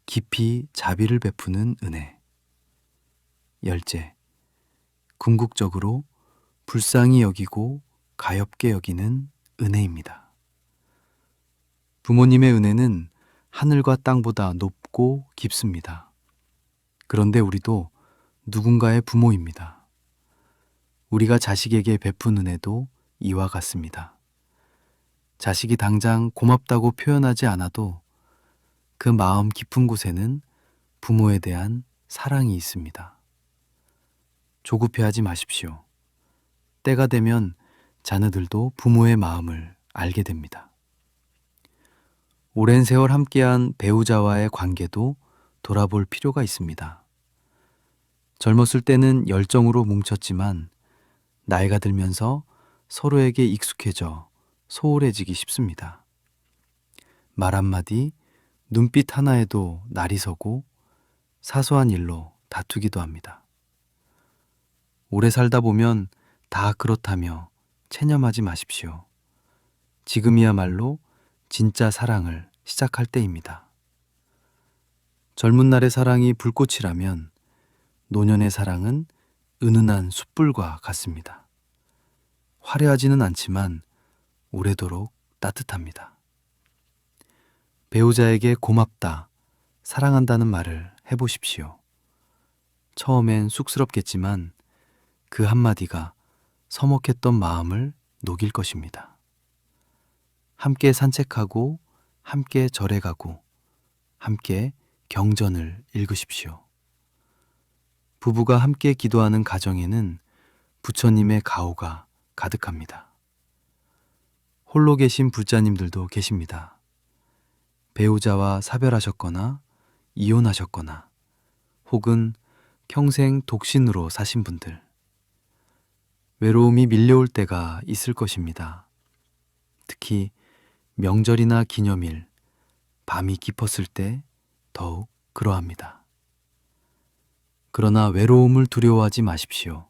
깊이 자비를 베푸는 은혜. 열째, 궁극적으로 불쌍히 여기고 가엾게 여기는 은혜입니다. 부모님의 은혜는 하늘과 땅보다 높고 깊습니다. 그런데 우리도 누군가의 부모입니다. 우리가 자식에게 베푼 은혜도 이와 같습니다. 자식이 당장 고맙다고 표현하지 않아도 그 마음 깊은 곳에는 부모에 대한 사랑이 있습니다. 조급해하지 마십시오. 때가 되면 자녀들도 부모의 마음을 알게 됩니다. 오랜 세월 함께한 배우자와의 관계도 돌아볼 필요가 있습니다. 젊었을 때는 열정으로 뭉쳤지만 나이가 들면서 서로에게 익숙해져 소홀해지기 쉽습니다. 말 한마디, 눈빛 하나에도 날이 서고 사소한 일로 다투기도 합니다. 오래 살다 보면 다 그렇다며 체념하지 마십시오. 지금이야말로 진짜 사랑을 시작할 때입니다. 젊은 날의 사랑이 불꽃이라면 노년의 사랑은 은은한 숯불과 같습니다. 화려하지는 않지만 오래도록 따뜻합니다. 배우자에게 고맙다, 사랑한다는 말을 해보십시오. 처음엔 쑥스럽겠지만 그 한마디가 서먹했던 마음을 녹일 것입니다. 함께 산책하고 함께 절에 가고 함께 경전을 읽으십시오. 부부가 함께 기도하는 가정에는 부처님의 가호가 가득합니다. 홀로 계신 불자님들도 계십니다. 배우자와 사별하셨거나 이혼하셨거나 혹은 평생 독신으로 사신 분들. 외로움이 밀려올 때가 있을 것입니다. 특히 명절이나 기념일, 밤이 깊었을 때 더욱 그러합니다. 그러나 외로움을 두려워하지 마십시오.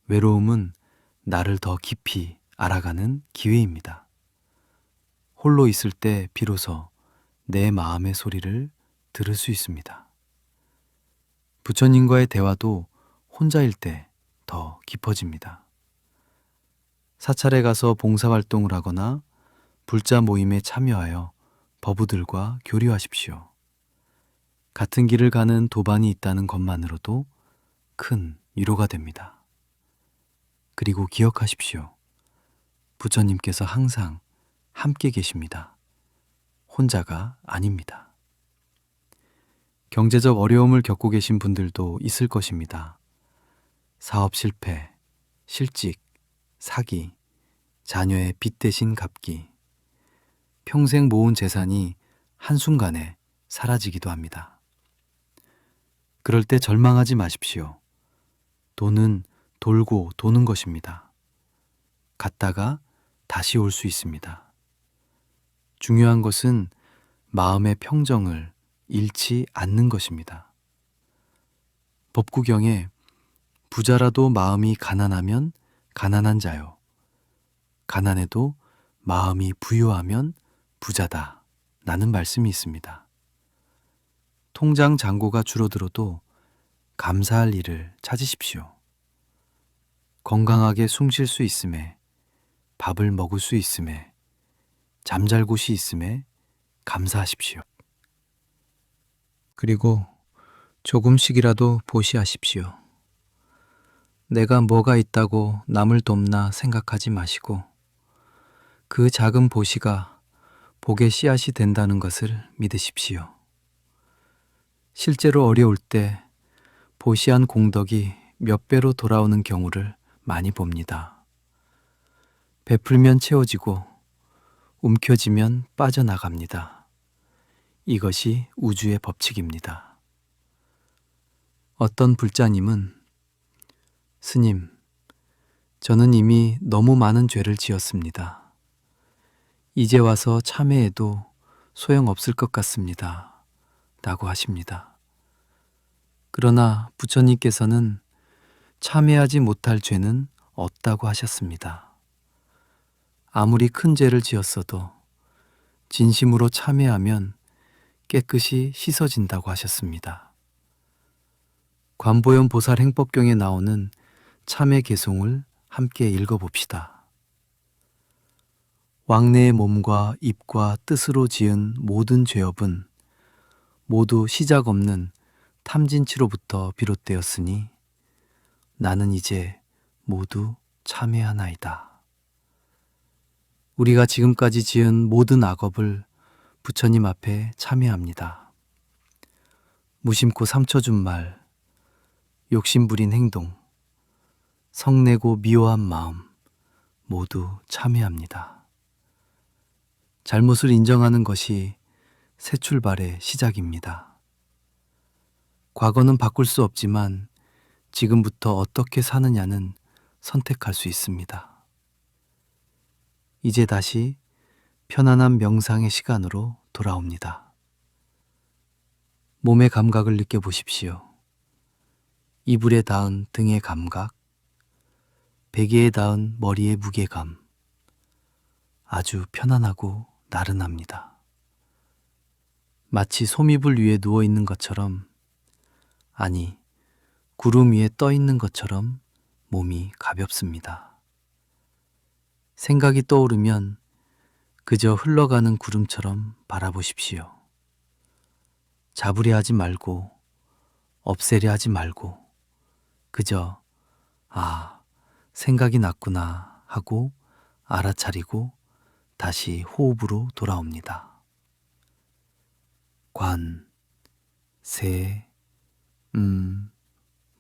외로움은 나를 더 깊이 알아가는 기회입니다. 홀로 있을 때 비로소 내 마음의 소리를 들을 수 있습니다. 부처님과의 대화도 혼자일 때 더 깊어집니다. 사찰에 가서 봉사활동을 하거나 불자 모임에 참여하여 법우들과 교류하십시오. 같은 길을 가는 도반이 있다는 것만으로도 큰 위로가 됩니다. 그리고 기억하십시오. 부처님께서 항상 함께 계십니다. 혼자가 아닙니다. 경제적 어려움을 겪고 계신 분들도 있을 것입니다. 사업 실패, 실직, 사기, 자녀의 빚 대신 갚기, 평생 모은 재산이 한순간에 사라지기도 합니다. 그럴 때 절망하지 마십시오. 돈은 돌고 도는 것입니다. 갔다가 다시 올 수 있습니다. 중요한 것은 마음의 평정을 잃지 않는 것입니다. 법구경에 부자라도 마음이 가난하면 가난한 자요. 가난해도 마음이 부유하면 부자다. 라는 말씀이 있습니다. 통장 잔고가 줄어들어도 감사할 일을 찾으십시오. 건강하게 숨 쉴 수 있음에, 밥을 먹을 수 있음에, 잠잘 곳이 있음에 감사하십시오. 그리고 조금씩이라도 보시하십시오. 내가 뭐가 있다고 남을 돕나 생각하지 마시고 그 작은 보시가 복의 씨앗이 된다는 것을 믿으십시오. 실제로 어려울 때 보시한 공덕이 몇 배로 돌아오는 경우를 많이 봅니다. 베풀면 채워지고 움켜쥐면 빠져나갑니다. 이것이 우주의 법칙입니다. 어떤 불자님은 스님, 저는 이미 너무 많은 죄를 지었습니다. 이제 와서 참회해도 소용없을 것 같습니다. 라고 하십니다. 그러나 부처님께서는 참회하지 못할 죄는 없다고 하셨습니다. 아무리 큰 죄를 지었어도 진심으로 참회하면 깨끗이 씻어진다고 하셨습니다. 관보현 보살 행법경에 나오는 참회 개송을 함께 읽어봅시다. 왕래의 몸과 입과 뜻으로 지은 모든 죄업은 모두 시작 없는 탐진치로부터 비롯되었으니 나는 이제 모두 참회하나이다. 우리가 지금까지 지은 모든 악업을 부처님 앞에 참여합니다. 무심코 삼쳐준 말, 욕심부린 행동, 성내고 미워한 마음 모두 참여합니다. 잘못을 인정하는 것이 새 출발의 시작입니다. 과거는 바꿀 수 없지만 지금부터 어떻게 사느냐는 선택할 수 있습니다. 이제 다시 편안한 명상의 시간으로 돌아옵니다. 몸의 감각을 느껴보십시오. 이불에 닿은 등의 감각, 베개에 닿은 머리의 무게감, 아주 편안하고 나른합니다. 마치 솜이불 위에 누워 있는 것처럼, 아니, 구름 위에 떠 있는 것처럼 몸이 가볍습니다. 생각이 떠오르면 그저 흘러가는 구름처럼 바라보십시오. 잡으려 하지 말고, 없애려 하지 말고, 그저, 아, 생각이 났구나 하고 알아차리고 다시 호흡으로 돌아옵니다. 관, 세,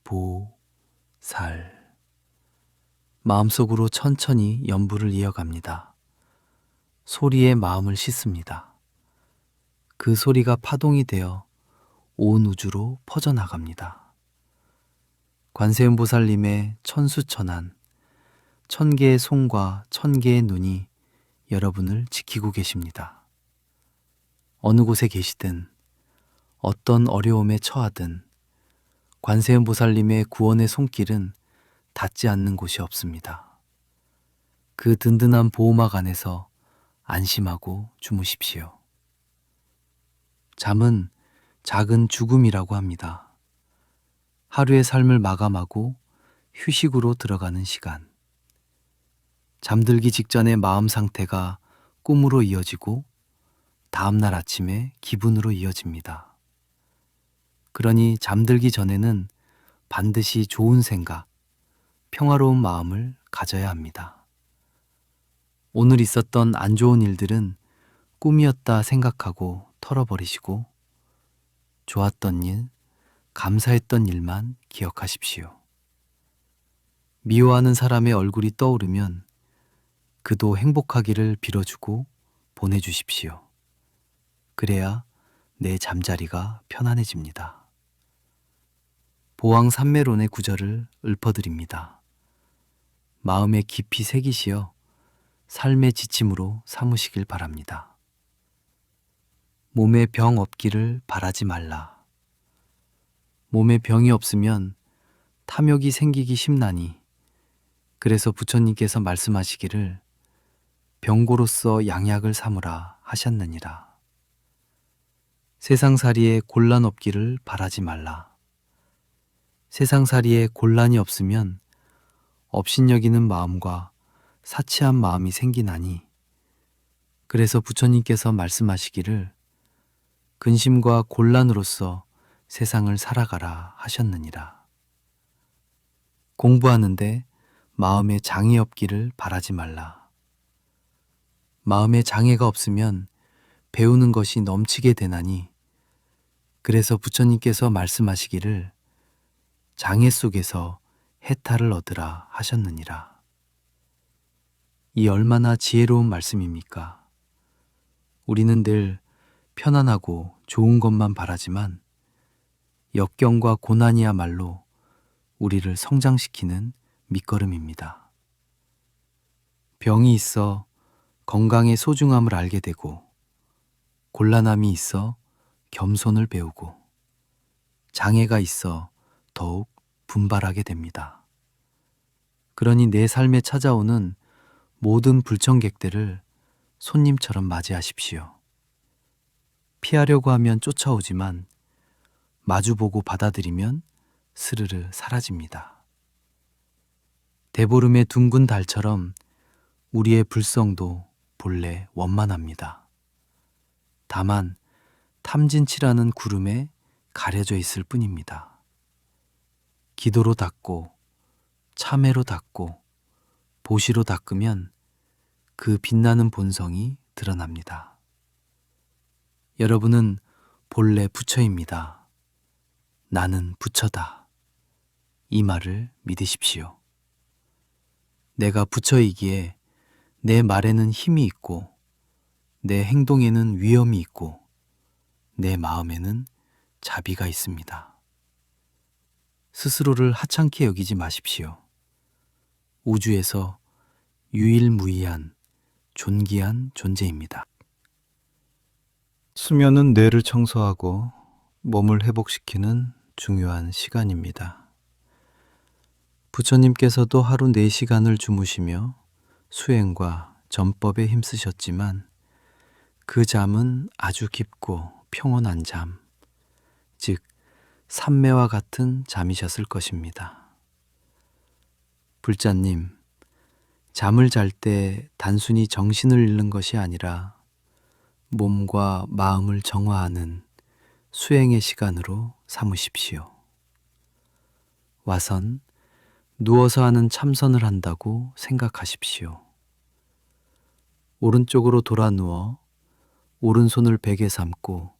보, 살. 마음속으로 천천히 연부를 이어갑니다. 소리에 마음을 싣습니다. 그 소리가 파동이 되어 온 우주로 퍼져나갑니다. 관세음보살님의 천수천안, 1000개의 손과 1000개의 눈이 여러분을 지키고 계십니다. 어느 곳에 계시든 어떤 어려움에 처하든 관세음보살님의 구원의 손길은 닿지 않는 곳이 없습니다. 그 든든한 보호막 안에서 안심하고 주무십시오. 잠은 작은 죽음이라고 합니다. 하루의 삶을 마감하고 휴식으로 들어가는 시간. 잠들기 직전의 마음 상태가 꿈으로 이어지고 다음날 아침에 기분으로 이어집니다. 그러니 잠들기 전에는 반드시 좋은 생각, 평화로운 마음을 가져야 합니다. 오늘 있었던 안 좋은 일들은 꿈이었다 생각하고 털어버리시고 좋았던 일, 감사했던 일만 기억하십시오. 미워하는 사람의 얼굴이 떠오르면 그도 행복하기를 빌어주고 보내주십시오. 그래야 내 잠자리가 편안해집니다. 보왕 삼매론의 구절을 읊어드립니다. 마음에 깊이 새기시어 삶의 지침으로 삼으시길 바랍니다. 몸에 병 없기를 바라지 말라. 몸에 병이 없으면 탐욕이 생기기 쉽나니 그래서 부처님께서 말씀하시기를 병고로서 양약을 삼으라 하셨느니라. 세상살이에 곤란 없기를 바라지 말라. 세상살이에 곤란이 없으면 업신여기는 마음과 사치한 마음이 생기나니 그래서 부처님께서 말씀하시기를 근심과 곤란으로서 세상을 살아가라 하셨느니라. 공부하는데 마음에 장애 없기를 바라지 말라. 마음에 장애가 없으면 배우는 것이 넘치게 되나니 그래서 부처님께서 말씀하시기를 장애 속에서 해탈을 얻으라 하셨느니라. 이 얼마나 지혜로운 말씀입니까? 우리는 늘 편안하고 좋은 것만 바라지만 역경과 고난이야말로 우리를 성장시키는 밑거름입니다. 병이 있어 건강의 소중함을 알게 되고 곤란함이 있어 겸손을 배우고 장애가 있어 더욱 분발하게 됩니다. 그러니 내 삶에 찾아오는 모든 불청객들을 손님처럼 맞이하십시오. 피하려고 하면 쫓아오지만 마주보고 받아들이면 스르르 사라집니다. 대보름의 둥근 달처럼 우리의 불성도 본래 원만합니다. 다만 탐진치라는 구름에 가려져 있을 뿐입니다. 기도로 닦고 참회로 닦고 보시로 닦으면 그 빛나는 본성이 드러납니다. 여러분은 본래 부처입니다. 나는 부처다. 이 말을 믿으십시오. 내가 부처이기에 내 말에는 힘이 있고 내 행동에는 위엄이 있고 내 마음에는 자비가 있습니다. 스스로를 하찮게 여기지 마십시오. 우주에서 유일무이한 존귀한 존재입니다. 수면은 뇌를 청소하고 몸을 회복시키는 중요한 시간입니다. 부처님께서도 하루 4시간을 주무시며 수행과 전법에 힘쓰셨지만 그 잠은 아주 깊고 평온한 잠, 즉 삼매와 같은 잠이셨을 것입니다. 불자님, 잠을 잘 때 단순히 정신을 잃는 것이 아니라 몸과 마음을 정화하는 수행의 시간으로 삼으십시오. 와선 누워서 하는 참선을 한다고 생각하십시오. 오른쪽으로 돌아 누워 오른손을 베개 삼고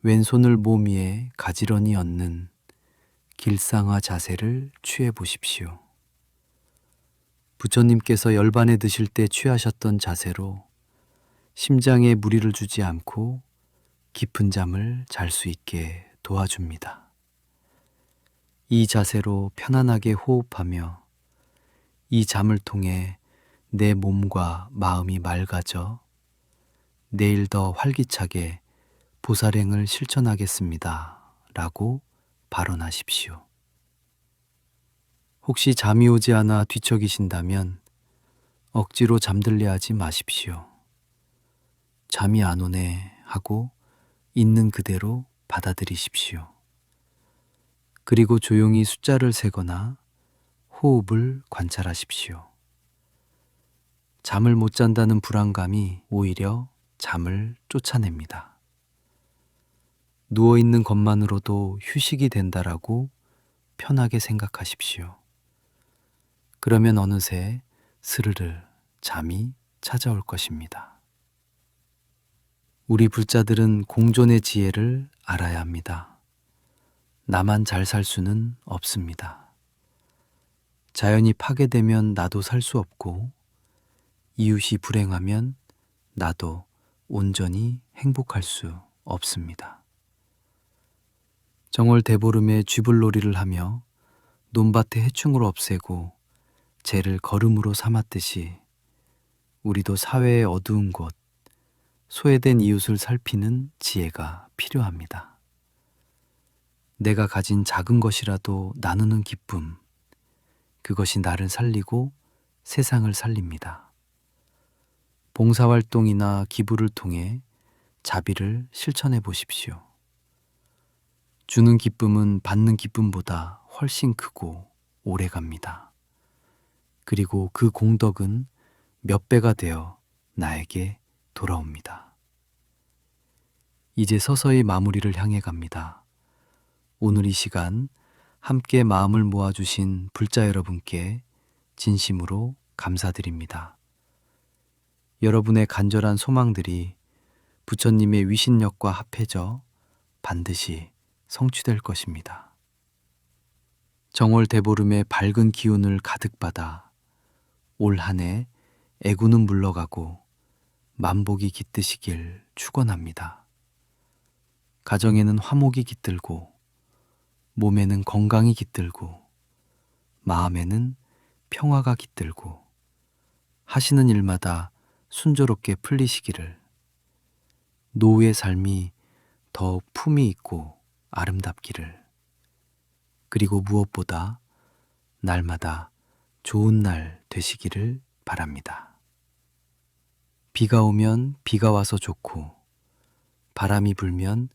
왼손을 몸 위에 가지런히 얹는 길상화 자세를 취해 보십시오. 부처님께서 열반에 드실 때 취하셨던 자세로 심장에 무리를 주지 않고 깊은 잠을 잘 수 있게 도와줍니다. 이 자세로 편안하게 호흡하며 이 잠을 통해 내 몸과 마음이 맑아져 내일 더 활기차게 보살행을 실천하겠습니다. 라고 발언하십시오. 혹시 잠이 오지 않아 뒤척이신다면 억지로 잠들려 하지 마십시오. 잠이 안 오네 하고 있는 그대로 받아들이십시오. 그리고 조용히 숫자를 세거나 호흡을 관찰하십시오. 잠을 못 잔다는 불안감이 오히려 잠을 쫓아냅니다. 누워있는 것만으로도 휴식이 된다라고 편하게 생각하십시오. 그러면 어느새 스르르 잠이 찾아올 것입니다. 우리 불자들은 공존의 지혜를 알아야 합니다. 나만 잘 살 수는 없습니다. 자연이 파괴되면 나도 살 수 없고 이웃이 불행하면 나도 온전히 행복할 수 없습니다. 정월 대보름에 쥐불놀이를 하며 논밭의 해충을 없애고 재를 거름으로 삼았듯이 우리도 사회의 어두운 곳, 소외된 이웃을 살피는 지혜가 필요합니다. 내가 가진 작은 것이라도 나누는 기쁨, 그것이 나를 살리고 세상을 살립니다. 봉사활동이나 기부를 통해 자비를 실천해 보십시오. 주는 기쁨은 받는 기쁨보다 훨씬 크고 오래 갑니다. 그리고 그 공덕은 몇 배가 되어 나에게 돌아옵니다. 이제 서서히 마무리를 향해 갑니다. 오늘 이 시간 함께 마음을 모아주신 불자 여러분께 진심으로 감사드립니다. 여러분의 간절한 소망들이 부처님의 위신력과 합해져 반드시 성취될 것입니다. 정월 대보름의 밝은 기운을 가득 받아 올 한 해 애구는 물러가고 만복이 깃드시길 축원합니다. 가정에는 화목이 깃들고 몸에는 건강이 깃들고 마음에는 평화가 깃들고 하시는 일마다 순조롭게 풀리시기를, 노후의 삶이 더욱 품이 있고 아름답기를, 그리고 무엇보다 날마다 좋은 날 되시기를 바랍니다. 비가 오면 비가 와서 좋고 바람이 불면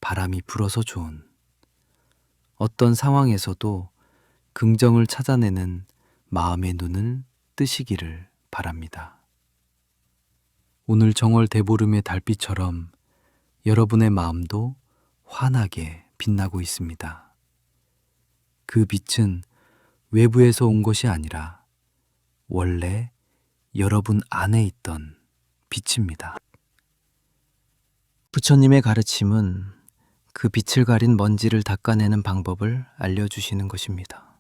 바람이 불어서 좋은, 어떤 상황에서도 긍정을 찾아내는 마음의 눈을 뜨시기를 바랍니다. 오늘 정월 대보름의 달빛처럼 여러분의 마음도 환하게 빛나고 있습니다. 그 빛은 외부에서 온 것이 아니라 원래 여러분 안에 있던 빛입니다. 부처님의 가르침은 그 빛을 가린 먼지를 닦아내는 방법을 알려주시는 것입니다.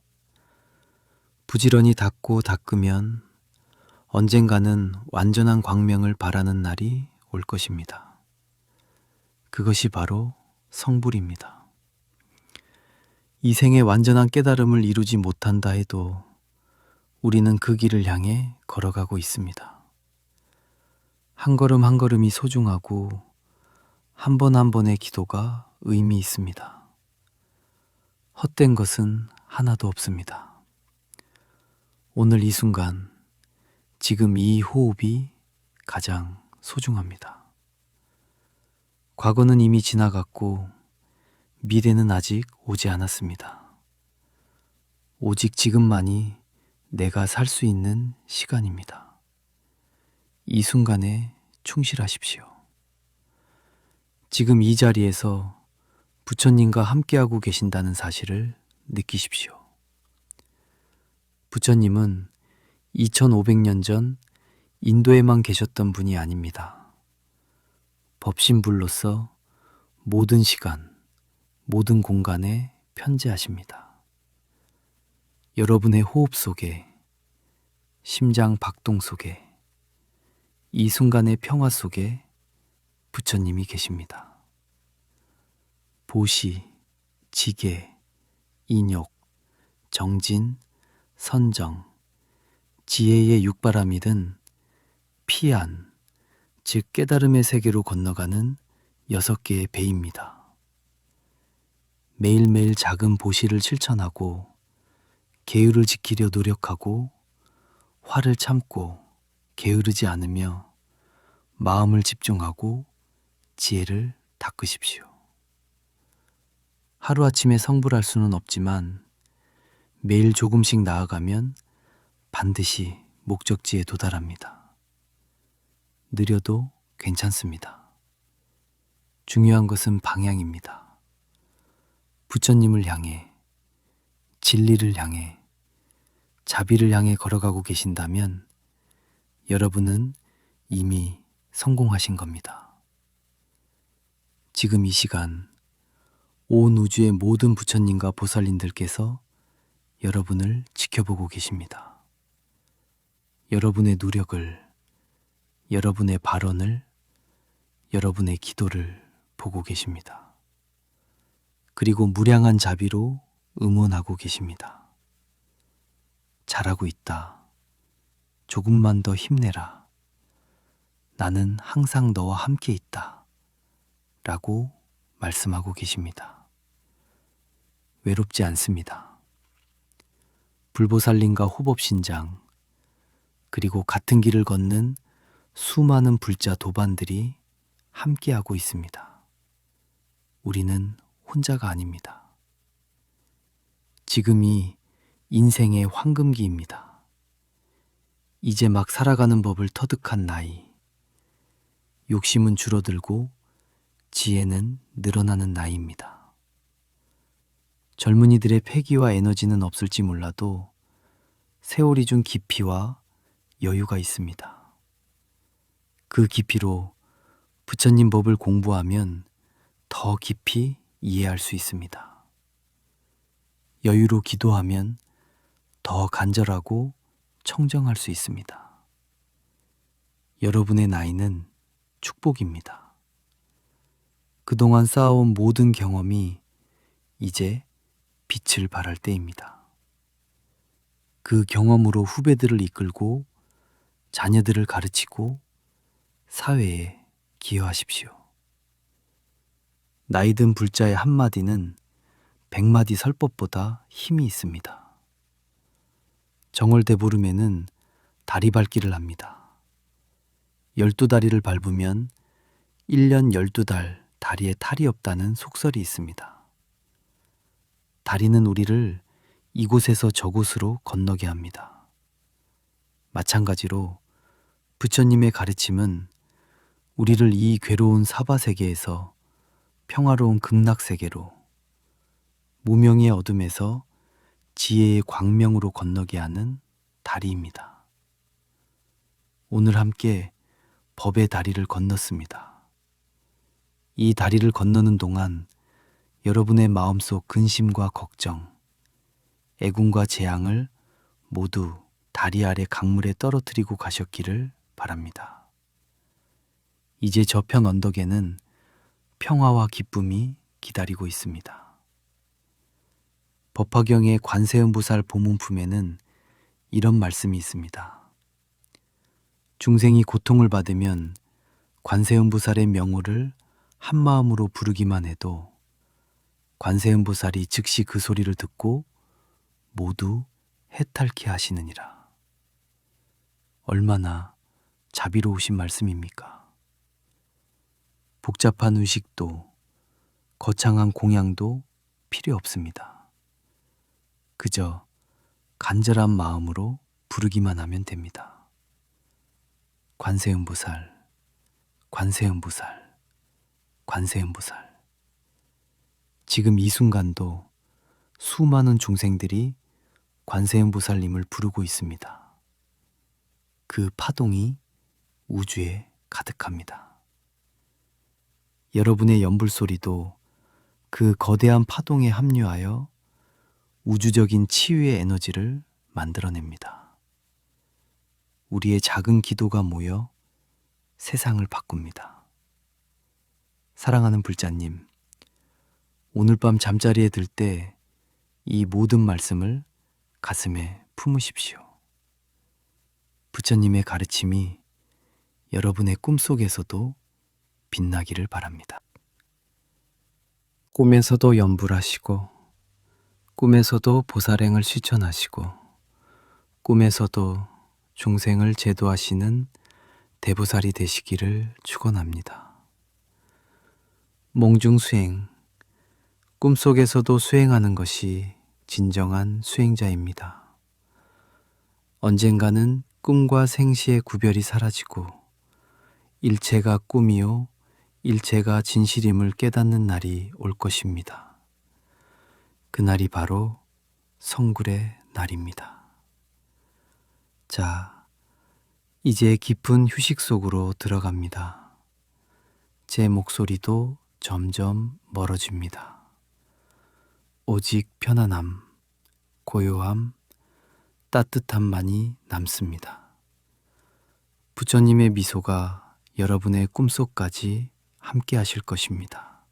부지런히 닦고 닦으면 언젠가는 완전한 광명을 바라는 날이 올 것입니다. 그것이 바로 성불입니다. 이 생에 완전한 깨달음을 이루지 못한다 해도 우리는 그 길을 향해 걸어가고 있습니다. 한 걸음 한 걸음이 소중하고 한 번 한 번의 기도가 의미 있습니다. 헛된 것은 하나도 없습니다. 오늘 이 순간, 지금 이 호흡이 가장 소중합니다. 과거는 이미 지나갔고 미래는 아직 오지 않았습니다. 오직 지금만이 내가 살 수 있는 시간입니다. 이 순간에 충실하십시오. 지금 이 자리에서 부처님과 함께하고 계신다는 사실을 느끼십시오. 부처님은 2500년 전 인도에만 계셨던 분이 아닙니다. 법신불로서 모든 시간, 모든 공간에 편재하십니다. 여러분의 호흡 속에, 심장 박동 속에, 이 순간의 평화 속에 부처님이 계십니다. 보시, 지계, 인욕, 정진, 선정, 지혜의 육바람이든 피안, 즉 깨달음의 세계로 건너가는 6개의 배입니다. 매일매일 작은 보시를 실천하고 계율을 지키려 노력하고 화를 참고 게으르지 않으며 마음을 집중하고 지혜를 닦으십시오. 하루아침에 성불할 수는 없지만 매일 조금씩 나아가면 반드시 목적지에 도달합니다. 느려도 괜찮습니다. 중요한 것은 방향입니다. 부처님을 향해, 진리를 향해, 자비를 향해 걸어가고 계신다면 여러분은 이미 성공하신 겁니다. 지금 이 시간 온 우주의 모든 부처님과 보살님들께서 여러분을 지켜보고 계십니다. 여러분의 노력을, 여러분의 발언을, 여러분의 기도를 보고 계십니다. 그리고 무량한 자비로 응원하고 계십니다. 잘하고 있다. 조금만 더 힘내라. 나는 항상 너와 함께 있다. 라고 말씀하고 계십니다. 외롭지 않습니다. 불보살님과 호법신장, 그리고 같은 길을 걷는 수많은 불자 도반들이 함께하고 있습니다. 우리는 혼자가 아닙니다. 지금이 인생의 황금기입니다. 이제 막 살아가는 법을 터득한 나이, 욕심은 줄어들고 지혜는 늘어나는 나이입니다. 젊은이들의 패기와 에너지는 없을지 몰라도 세월이 준 깊이와 여유가 있습니다. 그 깊이로 부처님 법을 공부하면 더 깊이 이해할 수 있습니다. 여유로 기도하면 더 간절하고 청정할 수 있습니다. 여러분의 나이는 축복입니다. 그동안 쌓아온 모든 경험이 이제 빛을 발할 때입니다. 그 경험으로 후배들을 이끌고 자녀들을 가르치고 사회에 기여하십시오. 나이든 불자의 한마디는 100마디 설법보다 힘이 있습니다. 정월대보름에는 다리밟기를 합니다. 12다리를 밟으면 1년 12달 다리에 탈이 없다는 속설이 있습니다. 다리는 우리를 이곳에서 저곳으로 건너게 합니다. 마찬가지로 부처님의 가르침은 우리를 이 괴로운 사바세계에서 평화로운 극락세계로, 무명의 어둠에서 지혜의 광명으로 건너게 하는 다리입니다. 오늘 함께 법의 다리를 건넜습니다. 이 다리를 건너는 동안 여러분의 마음속 근심과 걱정, 애군과 재앙을 모두 다리 아래 강물에 떨어뜨리고 가셨기를 바랍니다. 이제 저편 언덕에는 평화와 기쁨이 기다리고 있습니다. 법화경의 관세음보살 보문품에는 이런 말씀이 있습니다. 중생이 고통을 받으면 관세음보살의 명호를 한마음으로 부르기만 해도 관세음보살이 즉시 그 소리를 듣고 모두 해탈케 하시느니라. 얼마나 자비로우신 말씀입니까? 복잡한 의식도 거창한 공양도 필요 없습니다. 그저 간절한 마음으로 부르기만 하면 됩니다. 관세음보살, 관세음보살, 관세음보살. 지금 이 순간도 수많은 중생들이 관세음보살님을 부르고 있습니다. 그 파동이 우주에 가득합니다. 여러분의 연불소리도 그 거대한 파동에 합류하여 우주적인 치유의 에너지를 만들어냅니다. 우리의 작은 기도가 모여 세상을 바꿉니다. 사랑하는 불자님, 오늘 밤 잠자리에 들 때 이 모든 말씀을 가슴에 품으십시오. 부처님의 가르침이 여러분의 꿈속에서도 빛나기를 바랍니다. 꿈에서도 연불하시고, 꿈에서도 보살행을 실천하시고, 꿈에서도 중생을 제도하시는 대보살이 되시기를 축원합니다. 몽중수행, 꿈속에서도 수행하는 것이 진정한 수행자입니다. 언젠가는 꿈과 생시의 구별이 사라지고 일체가 꿈이요 일체가 진실임을 깨닫는 날이 올 것입니다. 그날이 바로 성굴의 날입니다. 자, 이제 깊은 휴식 속으로 들어갑니다. 제 목소리도 점점 멀어집니다. 오직 편안함, 고요함, 따뜻함만이 남습니다. 부처님의 미소가 여러분의 꿈속까지 함께 하실 것입니다.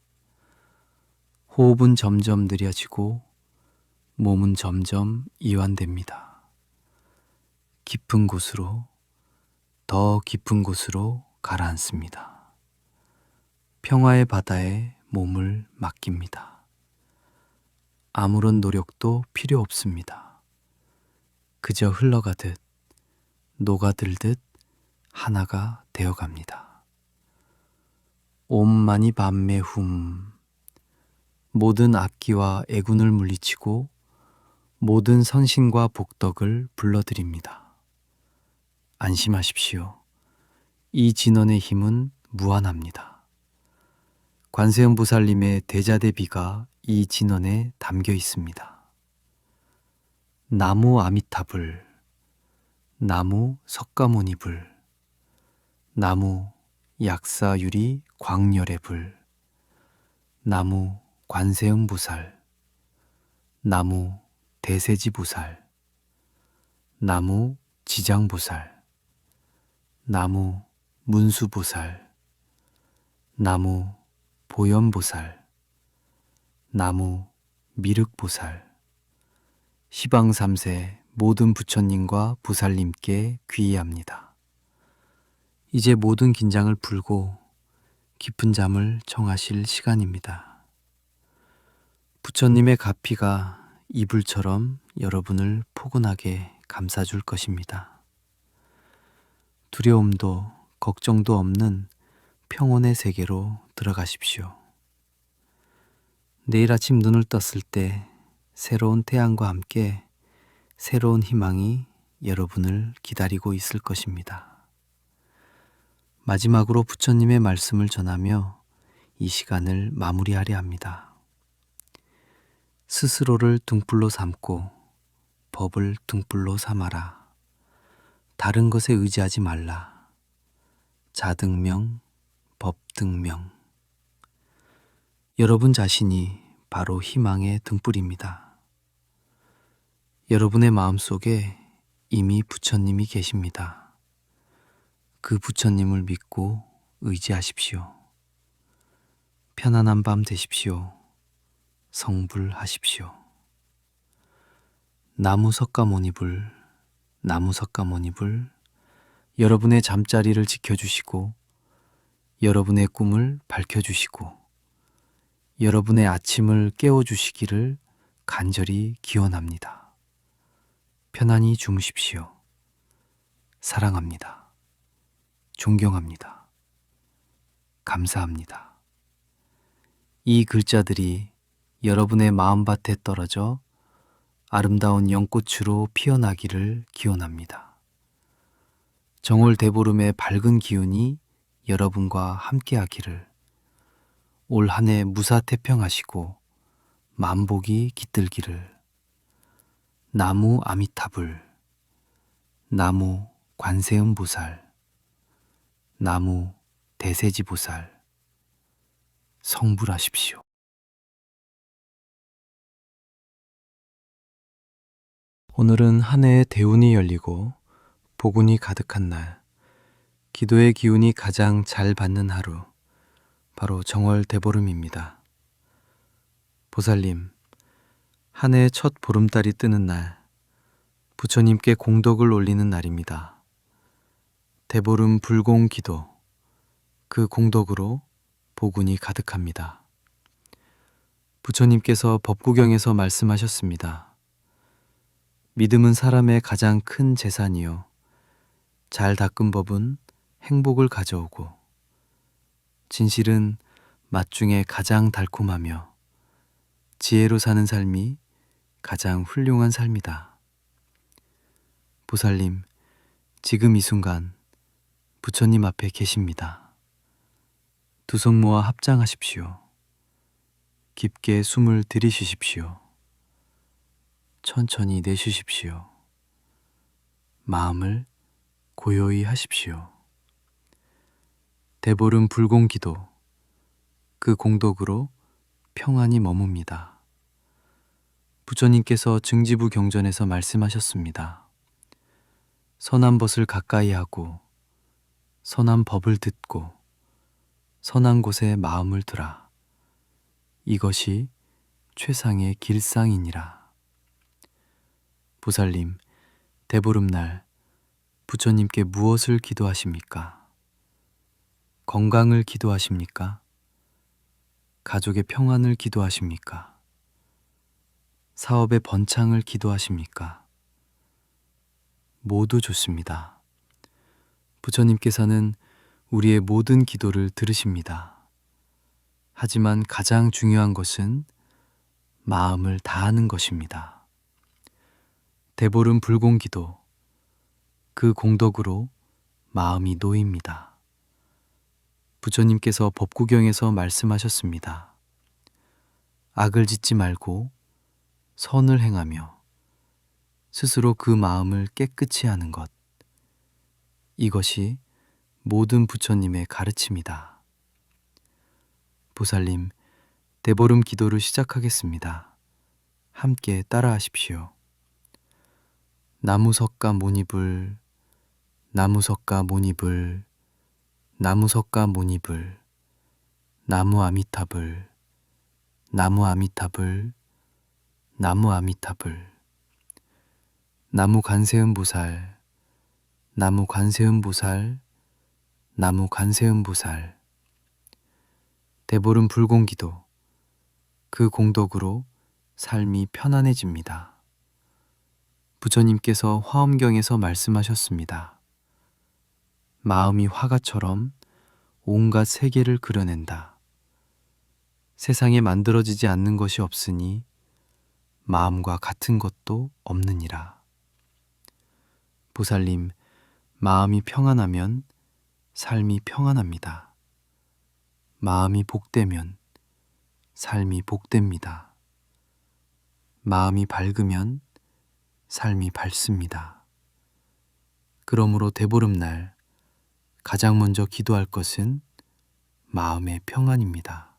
호흡은 점점 느려지고 몸은 점점 이완됩니다. 깊은 곳으로, 더 깊은 곳으로 가라앉습니다. 평화의 바다에 몸을 맡깁니다. 아무런 노력도 필요 없습니다. 그저 흘러가듯, 녹아들듯 하나가 되어갑니다. 옴마니 밤메 훔. 모든 악기와 애군을 물리치고 모든 선신과 복덕을 불러드립니다. 안심하십시오. 이 진원의 힘은 무한합니다. 관세음보살님의 대자대비가 이 진원에 담겨 있습니다. 나무 아미타불, 나무 석가모니불, 나무 약사유리 광열의불, 나무 관세음보살, 나무 대세지보살, 나무 지장보살, 나무 문수보살, 나무 보현보살, 나무 미륵보살, 시방삼세 모든 부처님과 보살님께 귀의합니다. 이제 모든 긴장을 풀고 깊은 잠을 청하실 시간입니다. 부처님의 가피가 이불처럼 여러분을 포근하게 감싸줄 것입니다. 두려움도 걱정도 없는 평온의 세계로 들어가십시오. 내일 아침 눈을 떴을 때 새로운 태양과 함께 새로운 희망이 여러분을 기다리고 있을 것입니다. 마지막으로 부처님의 말씀을 전하며 이 시간을 마무리하려 합니다. 스스로를 등불로 삼고 법을 등불로 삼아라. 다른 것에 의지하지 말라. 자등명, 법등명. 여러분 자신이 바로 희망의 등불입니다. 여러분의 마음속에 이미 부처님이 계십니다. 그 부처님을 믿고 의지하십시오. 편안한 밤 되십시오. 성불하십시오. 나무석가모니불, 나무석가모니불, 여러분의 잠자리를 지켜주시고 여러분의 꿈을 밝혀주시고 여러분의 아침을 깨워주시기를 간절히 기원합니다. 편안히 주무십시오. 사랑합니다. 존경합니다. 감사합니다. 이 글자들이 여러분의 마음밭에 떨어져 아름다운 연꽃으로 피어나기를 기원합니다. 정월 대보름의 밝은 기운이 여러분과 함께하기를, 올 한 해 무사태평하시고 만복이 깃들기를. 나무 아미타불, 나무 관세음보살, 나무 대세지보살, 성불하십시오. 오늘은 한 해의 대운이 열리고 복운이 가득한 날, 기도의 기운이 가장 잘 받는 하루, 바로 정월 대보름입니다. 보살님, 한 해의 첫 보름달이 뜨는 날, 부처님께 공덕을 올리는 날입니다. 대보름 불공 기도, 그 공덕으로 복운이 가득합니다. 부처님께서 법구경에서 말씀하셨습니다. 믿음은 사람의 가장 큰 재산이요, 잘 닦은 법은 행복을 가져오고, 진실은 맛 중에 가장 달콤하며 지혜로 사는 삶이 가장 훌륭한 삶이다. 보살님, 지금 이 순간 부처님 앞에 계십니다. 두 손 모아 합장하십시오. 깊게 숨을 들이쉬십시오. 천천히 내쉬십시오. 마음을 고요히 하십시오. 대보름 불공 기도, 그 공덕으로 평안이 머뭅니다. 부처님께서 증지부 경전에서 말씀하셨습니다. 선한 벗을 가까이 하고 선한 법을 듣고 선한 곳에 마음을 두라. 이것이 최상의 길상이니라. 보살님, 대보름날 부처님께 무엇을 기도하십니까? 건강을 기도하십니까? 가족의 평안을 기도하십니까? 사업의 번창을 기도하십니까? 모두 좋습니다. 부처님께서는 우리의 모든 기도를 들으십니다. 하지만 가장 중요한 것은 마음을 다하는 것입니다. 대보름 불공 기도, 그 공덕으로 마음이 놓입니다. 부처님께서 법구경에서 말씀하셨습니다. 악을 짓지 말고 선을 행하며 스스로 그 마음을 깨끗이 하는 것, 이것이 모든 부처님의 가르침이다. 보살님, 대보름 기도를 시작하겠습니다. 함께 따라하십시오. 나무석가 모니불, 나무석가 모니불, 나무석가 모니불, 나무 아미타불, 나무 아미타불, 나무 아미타불. 나무 관세음보살, 나무 관세음보살, 나무 관세음보살. 대보름 불공 기도, 그 공덕으로 삶이 편안해집니다. 부처님께서 화엄경에서 말씀하셨습니다. 마음이 화가처럼 온갖 세계를 그려낸다. 세상에 만들어지지 않는 것이 없으니 마음과 같은 것도 없느니라. 보살님, 마음이 평안하면 삶이 평안합니다. 마음이 복되면 삶이 복됩니다. 마음이 밝으면 삶이 밝습니다. 그러므로 대보름날 가장 먼저 기도할 것은 마음의 평안입니다.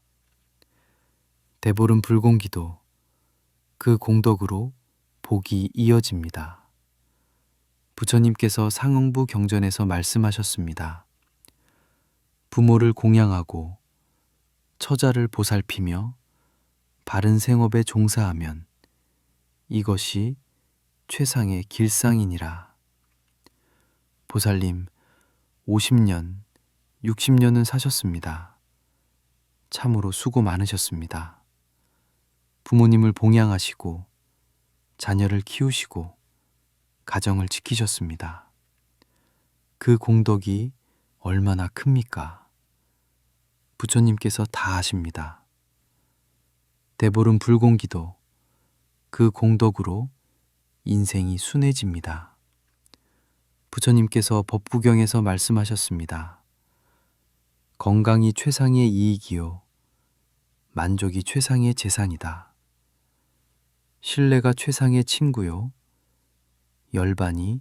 대보름 불공기도 그 공덕으로 복이 이어집니다. 부처님께서 상응부 경전에서 말씀하셨습니다. 부모를 공양하고 처자를 보살피며 바른 생업에 종사하면 이것이 최상의 길상이니라. 보살님 50년, 60년은 사셨습니다. 참으로 수고 많으셨습니다. 부모님을 봉양하시고 자녀를 키우시고 가정을 지키셨습니다. 그 공덕이 얼마나 큽니까? 부처님께서 다 아십니다. 대보름 불공기도 그 공덕으로 인생이 순해집니다. 부처님께서 법구경에서 말씀하셨습니다. 건강이 최상의 이익이요 만족이 최상의 재산이다. 신뢰가 최상의 친구요 열반이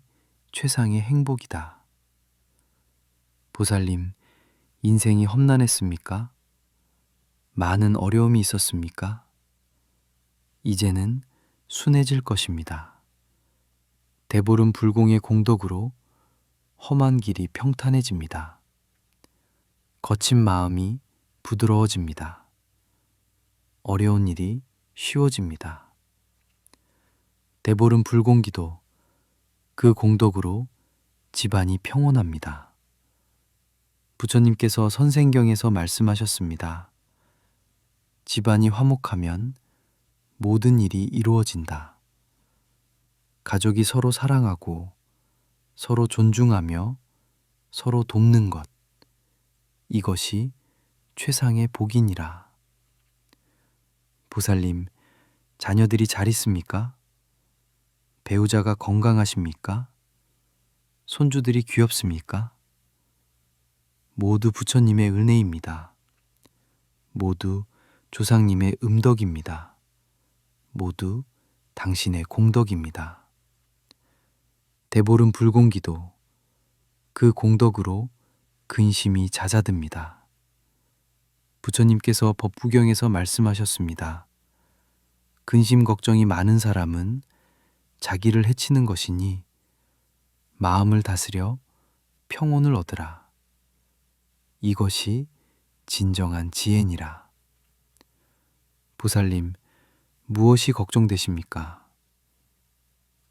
최상의 행복이다. 보살님, 인생이 험난했습니까? 많은 어려움이 있었습니까? 이제는 순해질 것입니다. 대보름 불공의 공덕으로 험한 길이 평탄해집니다. 거친 마음이 부드러워집니다. 어려운 일이 쉬워집니다. 대보름 불공기도 그 공덕으로 집안이 평온합니다. 부처님께서 선생경에서 말씀하셨습니다. 집안이 화목하면 모든 일이 이루어진다. 가족이 서로 사랑하고 서로 존중하며 서로 돕는 것, 이것이 최상의 복이니라. 보살님, 자녀들이 잘 있습니까? 배우자가 건강하십니까? 손주들이 귀엽습니까? 모두 부처님의 은혜입니다. 모두 조상님의 음덕입니다. 모두 당신의 공덕입니다. 대보름 불공기도 그 공덕으로 근심이 잦아듭니다. 부처님께서 법구경에서 말씀하셨습니다. 근심 걱정이 많은 사람은 자기를 해치는 것이니 마음을 다스려 평온을 얻으라. 이것이 진정한 지혜니라. 보살님, 무엇이 걱정되십니까?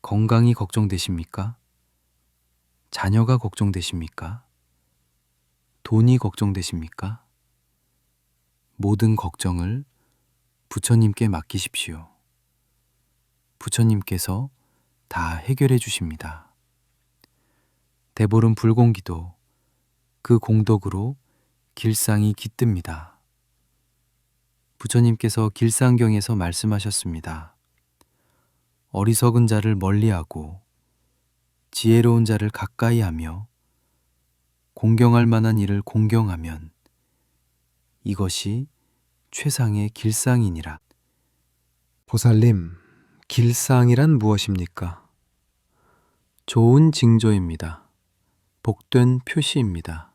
건강이 걱정되십니까? 자녀가 걱정되십니까? 돈이 걱정되십니까? 모든 걱정을 부처님께 맡기십시오. 부처님께서 다 해결해 주십니다. 대보름 불공기도 그 공덕으로 길상이 깃듭니다. 부처님께서 길상경에서 말씀하셨습니다. 어리석은 자를 멀리하고 지혜로운 자를 가까이 하며 공경할 만한 이를 공경하면 이것이 최상의 길상이니라. 보살님, 길상이란 무엇입니까? 좋은 징조입니다. 복된 표시입니다.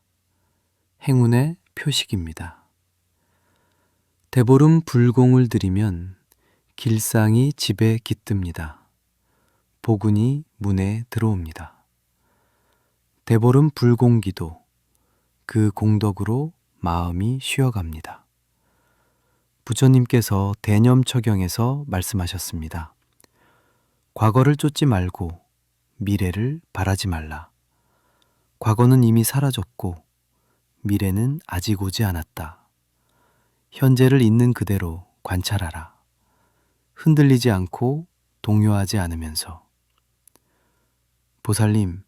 행운의 표식입니다. 대보름 불공을 드리면 길상이 집에 깃듭니다. 복운이 문에 들어옵니다. 대보름 불공기도 그 공덕으로 마음이 쉬어갑니다. 부처님께서 대념처경에서 말씀하셨습니다. 과거를 쫓지 말고 미래를 바라지 말라. 과거는 이미 사라졌고 미래는 아직 오지 않았다. 현재를 있는 그대로 관찰하라. 흔들리지 않고 동요하지 않으면서. 보살님,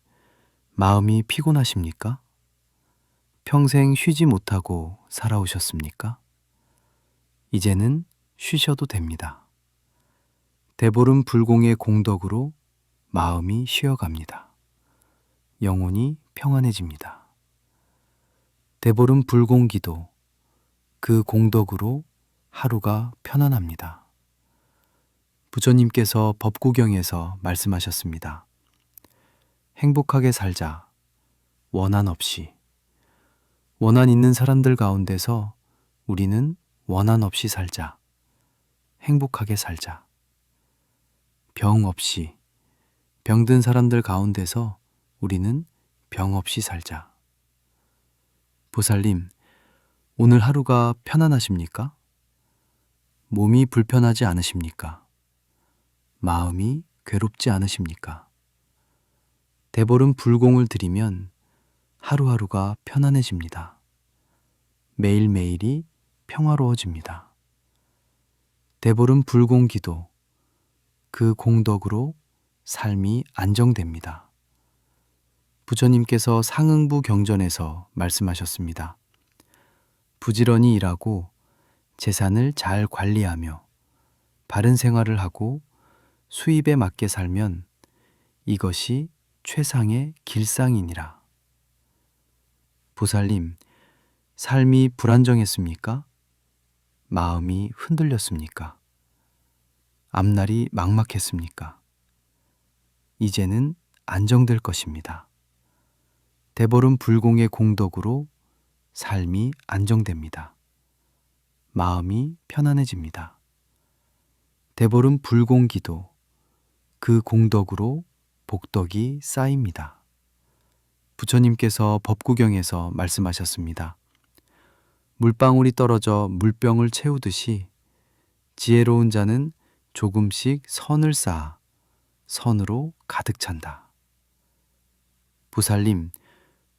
마음이 피곤하십니까? 평생 쉬지 못하고 살아오셨습니까? 이제는 쉬셔도 됩니다. 대보름 불공의 공덕으로 마음이 쉬어갑니다. 영혼이 평안해집니다. 대보름 불공기도 그 공덕으로 하루가 편안합니다. 부처님께서 법구경에서 말씀하셨습니다. 행복하게 살자. 원한 없이. 원한 있는 사람들 가운데서 우리는 원한 없이 살자. 행복하게 살자. 병 없이, 병든 사람들 가운데서 우리는 병 없이 살자. 보살님, 오늘 하루가 편안하십니까? 몸이 불편하지 않으십니까? 마음이 괴롭지 않으십니까? 대보름 불공을 드리면 하루하루가 편안해집니다. 매일매일이 평화로워집니다. 대보름 불공 기도, 그 공덕으로 삶이 안정됩니다. 부처님께서 상응부 경전에서 말씀하셨습니다. 부지런히 일하고 재산을 잘 관리하며 바른 생활을 하고 수입에 맞게 살면 이것이 최상의 길상이니라. 보살님, 삶이 불안정했습니까? 마음이 흔들렸습니까? 앞날이 막막했습니까? 이제는 안정될 것입니다. 대보름 불공의 공덕으로 삶이 안정됩니다. 마음이 편안해집니다. 대보름 불공 기도, 그 공덕으로 복덕이 쌓입니다. 부처님께서 법구경에서 말씀하셨습니다. 물방울이 떨어져 물병을 채우듯이 지혜로운 자는 조금씩 선을 쌓아 선으로 가득 찬다. 보살님,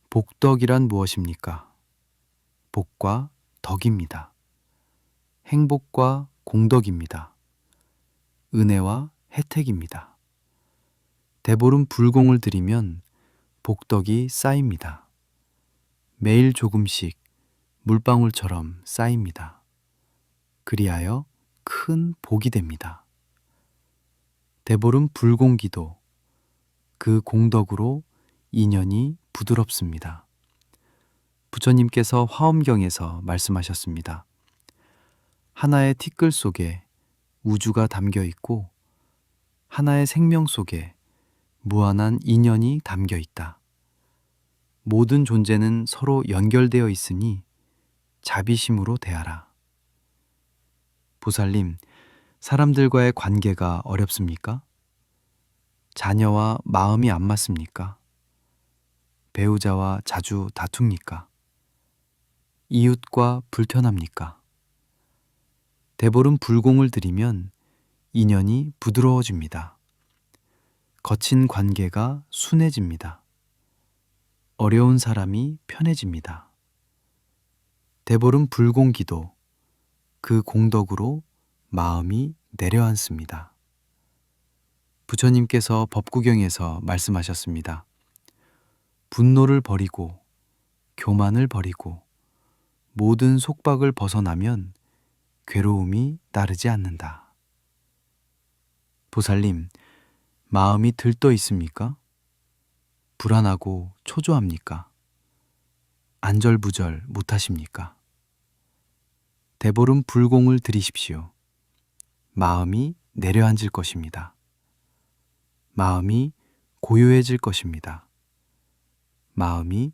복덕이란 무엇입니까? 복과 덕입니다. 행복과 공덕입니다. 은혜와 혜택입니다. 대보름 불공을 드리면 복덕이 쌓입니다. 매일 조금씩 물방울처럼 쌓입니다. 그리하여 큰 복이 됩니다. 대보름 불공 기도, 그 공덕으로 인연이 부드럽습니다. 부처님께서 화엄경에서 말씀하셨습니다. 하나의 티끌 속에 우주가 담겨 있고 하나의 생명 속에 무한한 인연이 담겨 있다. 모든 존재는 서로 연결되어 있으니 자비심으로 대하라. 보살님, 사람들과의 관계가 어렵습니까? 자녀와 마음이 안 맞습니까? 배우자와 자주 다툽니까? 이웃과 불편합니까? 대보름 불공을 드리면 인연이 부드러워집니다. 거친 관계가 순해집니다. 어려운 사람이 편해집니다. 대보름 불공 기도, 그 공덕으로 마음이 내려앉습니다. 부처님께서 법구경에서 말씀하셨습니다. 분노를 버리고 교만을 버리고 모든 속박을 벗어나면 괴로움이 따르지 않는다. 보살님, 마음이 들떠 있습니까? 불안하고 초조합니까? 안절부절 못하십니까? 대보름 불공을 드리십시오. 마음이 내려앉을 것입니다. 마음이 고요해질 것입니다. 마음이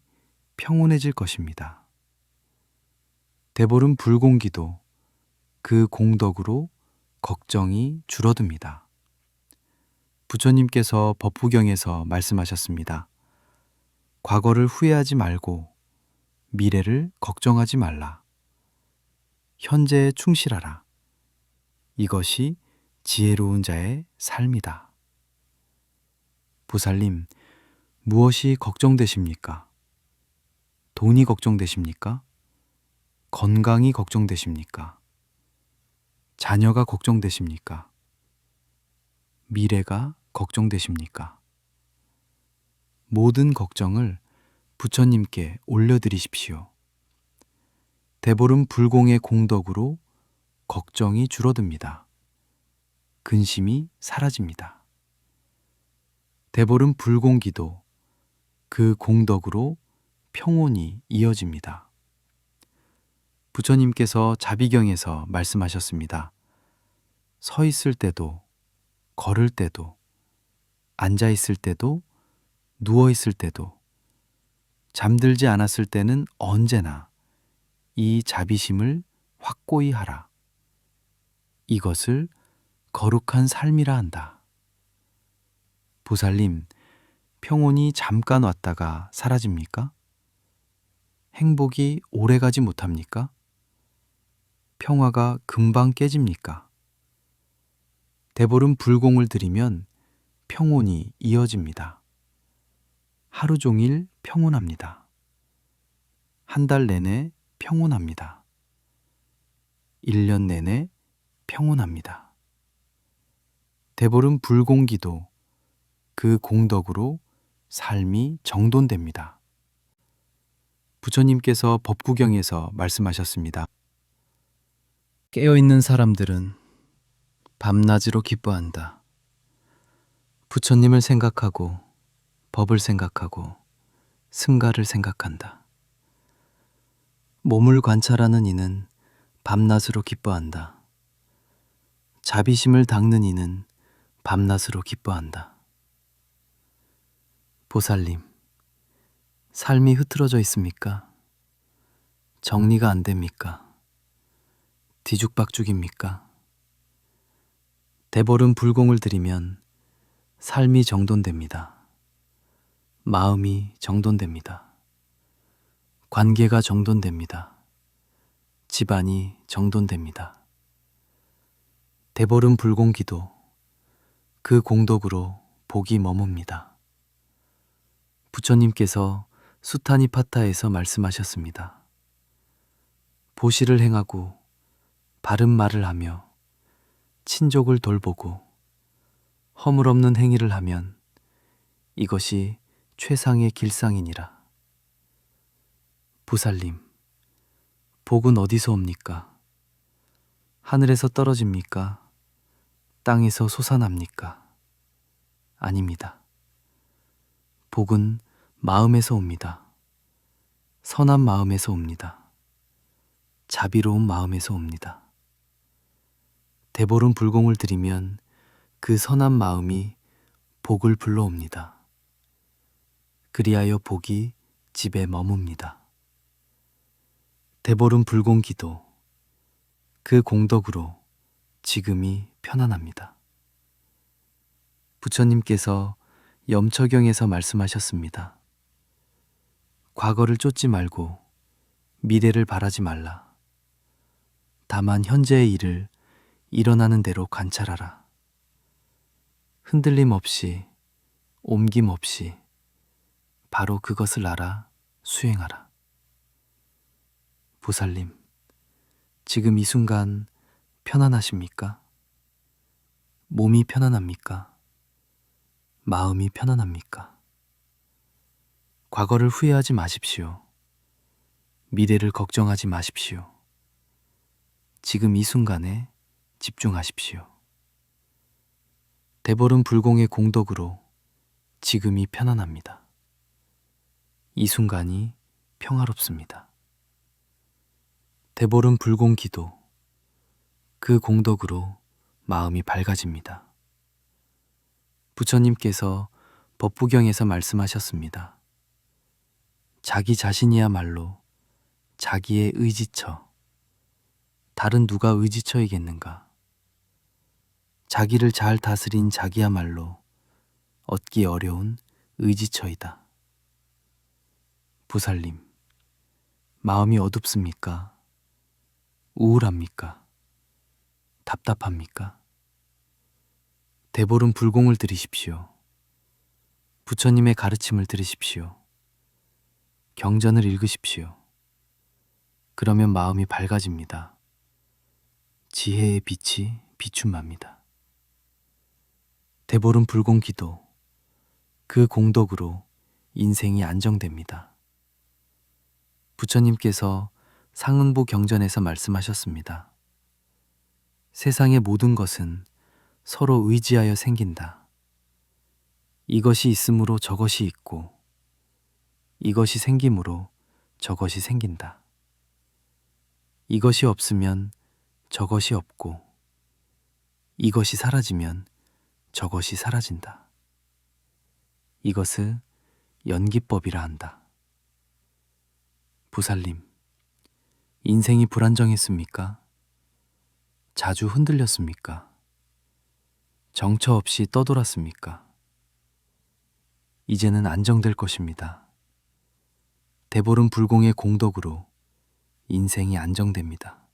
평온해질 것입니다. 대보름 불공 기도, 그 공덕으로 걱정이 줄어듭니다. 부처님께서 법후경에서 말씀하셨습니다. 과거를 후회하지 말고 미래를 걱정하지 말라. 현재에 충실하라. 이것이 지혜로운 자의 삶이다. 보살님, 무엇이 걱정되십니까? 돈이 걱정되십니까? 건강이 걱정되십니까? 자녀가 걱정되십니까? 미래가 걱정되십니까? 모든 걱정을 부처님께 올려드리십시오. 대보름 불공의 공덕으로 걱정이 줄어듭니다. 근심이 사라집니다. 대보름 불공 기도, 그 공덕으로 평온이 이어집니다. 부처님께서 자비경에서 말씀하셨습니다. 서 있을 때도, 걸을 때도, 앉아 있을 때도, 누워 있을 때도, 잠들지 않았을 때는 언제나 이 자비심을 확고히 하라. 이것을 거룩한 삶이라 한다. 보살님, 평온이 잠깐 왔다가 사라집니까? 행복이 오래가지 못합니까? 평화가 금방 깨집니까? 대보름 불공을 들이면 평온이 이어집니다. 하루 종일 평온합니다. 한 달 내내 평온합니다. 1년 내내 평온합니다. 대보름 불공기도 그 공덕으로 삶이 정돈됩니다. 부처님께서 법구경에서 말씀하셨습니다. 깨어있는 사람들은 밤낮으로 기뻐한다. 부처님을 생각하고 법을 생각하고 승가를 생각한다. 몸을 관찰하는 이는 밤낮으로 기뻐한다. 자비심을 닦는 이는 밤낮으로 기뻐한다. 보살님, 삶이 흐트러져 있습니까? 정리가 안 됩니까? 뒤죽박죽입니까? 대보름 불공을 들이면 삶이 정돈됩니다. 마음이 정돈됩니다. 관계가 정돈됩니다. 집안이 정돈됩니다. 대보름 불공기도 그 공덕으로 복이 머뭅니다. 부처님께서 수타니파타에서 말씀하셨습니다. 보시를 행하고 바른 말을 하며 친족을 돌보고 허물없는 행위를 하면 이것이 최상의 길상이니라. 보살님, 복은 어디서 옵니까? 하늘에서 떨어집니까? 땅에서 솟아납니까? 아닙니다. 복은 마음에서 옵니다. 선한 마음에서 옵니다. 자비로운 마음에서 옵니다. 대보름 불공을 들이면 그 선한 마음이 복을 불러옵니다. 그리하여 복이 집에 머뭅니다. 대보름 불공기도 그 공덕으로 지금이 편안합니다. 부처님께서 염처경에서 말씀하셨습니다. 과거를 쫓지 말고 미래를 바라지 말라. 다만 현재의 일을 일어나는 대로 관찰하라. 흔들림 없이, 옮김 없이 바로 그것을 알아 수행하라. 보살님, 지금 이 순간 편안하십니까? 몸이 편안합니까? 마음이 편안합니까? 과거를 후회하지 마십시오. 미래를 걱정하지 마십시오. 지금 이 순간에 집중하십시오. 대보름 불공의 공덕으로 지금이 편안합니다. 이 순간이 평화롭습니다. 대보름 불공기도 그 공덕으로 마음이 밝아집니다. 부처님께서 법부경에서 말씀하셨습니다. 자기 자신이야말로 자기의 의지처, 다른 누가 의지처이겠는가? 자기를 잘 다스린 자기야말로 얻기 어려운 의지처이다. 보살님, 마음이 어둡습니까? 우울합니까? 답답합니까? 대보름 불공을 들이십시오. 부처님의 가르침을 들으십시오. 경전을 읽으십시오. 그러면 마음이 밝아집니다. 지혜의 빛이 비춘합니다. 대보름 불공기도 그 공덕으로 인생이 안정됩니다. 부처님께서 상은보 경전에서 말씀하셨습니다. 세상의 모든 것은 서로 의지하여 생긴다. 이것이 있으므로 저것이 있고 이것이 생김으로 저것이 생긴다. 이것이 없으면 저것이 없고 이것이 사라지면 저것이 사라진다. 이것을 연기법이라 한다. 보살님, 인생이 불안정했습니까? 자주 흔들렸습니까? 정처 없이 떠돌았습니까? 이제는 안정될 것입니다. 대보름 불공의 공덕으로 인생이 안정됩니다.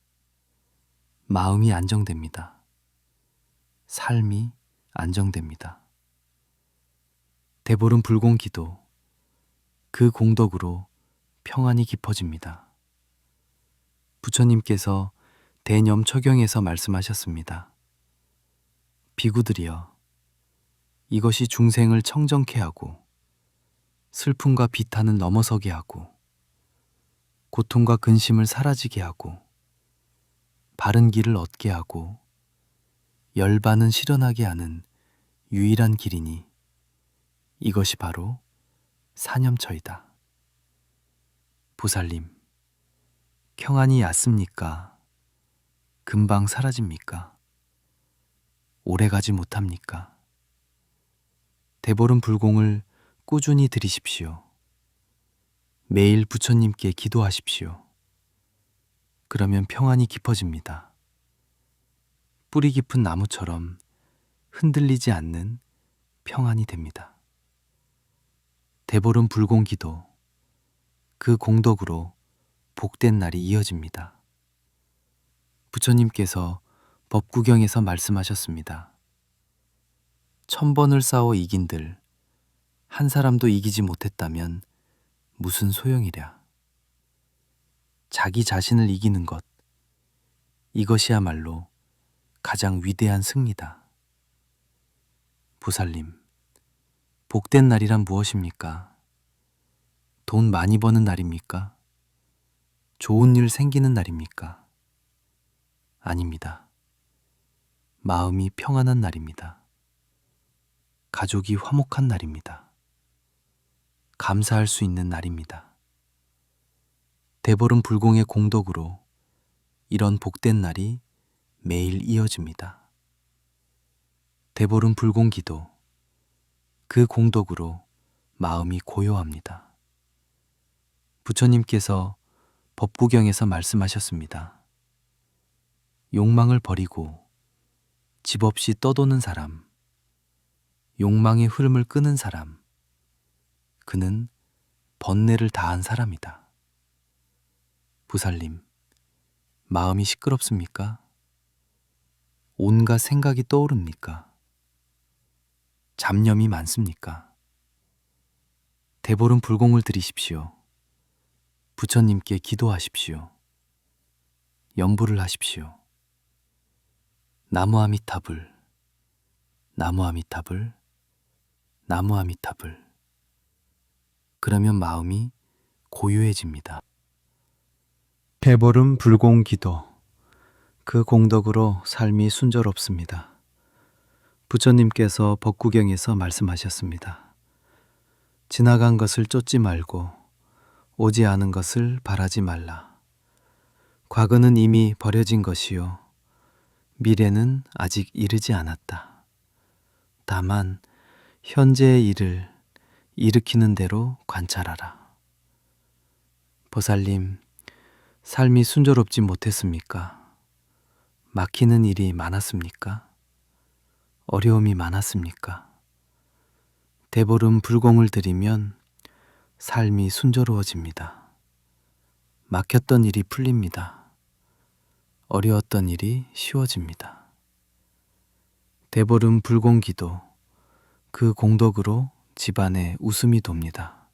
마음이 안정됩니다. 삶이 안정됩니다. 대보름 불공 기도, 그 공덕으로 평안이 깊어집니다. 부처님께서 대념처경에서 말씀하셨습니다. 비구들이여, 이것이 중생을 청정케 하고 슬픔과 비탄을 넘어서게 하고 고통과 근심을 사라지게 하고 바른 길을 얻게 하고 열반은 실현하게 하는 유일한 길이니 이것이 바로 사념처이다. 보살님, 평안이 얕습니까? 금방 사라집니까? 오래가지 못합니까? 대보름 불공을 꾸준히 드리십시오. 매일 부처님께 기도하십시오. 그러면 평안이 깊어집니다. 뿌리 깊은 나무처럼 흔들리지 않는 평안이 됩니다. 대보름 불공 기도, 그 공덕으로 복된 날이 이어집니다. 부처님께서 법구경에서 말씀하셨습니다. 1000번을 싸워 이긴들 한 사람도 이기지 못했다면 무슨 소용이랴. 자기 자신을 이기는 것, 이것이야말로 가장 위대한 승리다. 보살님, 복된 날이란 무엇입니까? 돈 많이 버는 날입니까? 좋은 일 생기는 날입니까? 아닙니다. 마음이 평안한 날입니다. 가족이 화목한 날입니다. 감사할 수 있는 날입니다. 대보름 불공의 공덕으로 이런 복된 날이 매일 이어집니다. 대보름 불공 기도, 그 공덕으로 마음이 고요합니다. 부처님께서 법구경에서 말씀하셨습니다. 욕망을 버리고 집 없이 떠도는 사람, 욕망의 흐름을 끄는 사람, 그는 번뇌를 다한 사람이다. 보살님, 마음이 시끄럽습니까? 온갖 생각이 떠오릅니까? 잡념이 많습니까? 대보름 불공을 드리십시오. 부처님께 기도하십시오. 염불을 하십시오. 나무아미타불, 나무아미타불, 나무아미타불. 그러면 마음이 고요해집니다. 대보름 불공 기도, 그 공덕으로 삶이 순조롭습니다. 부처님께서 법구경에서 말씀하셨습니다. 지나간 것을 쫓지 말고 오지 않은 것을 바라지 말라. 과거는 이미 버려진 것이요 미래는 아직 이르지 않았다. 다만 현재의 일을 일으키는 대로 관찰하라. 보살님, 삶이 순조롭지 못했습니까? 막히는 일이 많았습니까? 어려움이 많았습니까? 대보름 불공을 드리면 삶이 순조로워집니다. 막혔던 일이 풀립니다. 어려웠던 일이 쉬워집니다. 대보름 불공 기도, 그 공덕으로 집안에 웃음이 돕니다.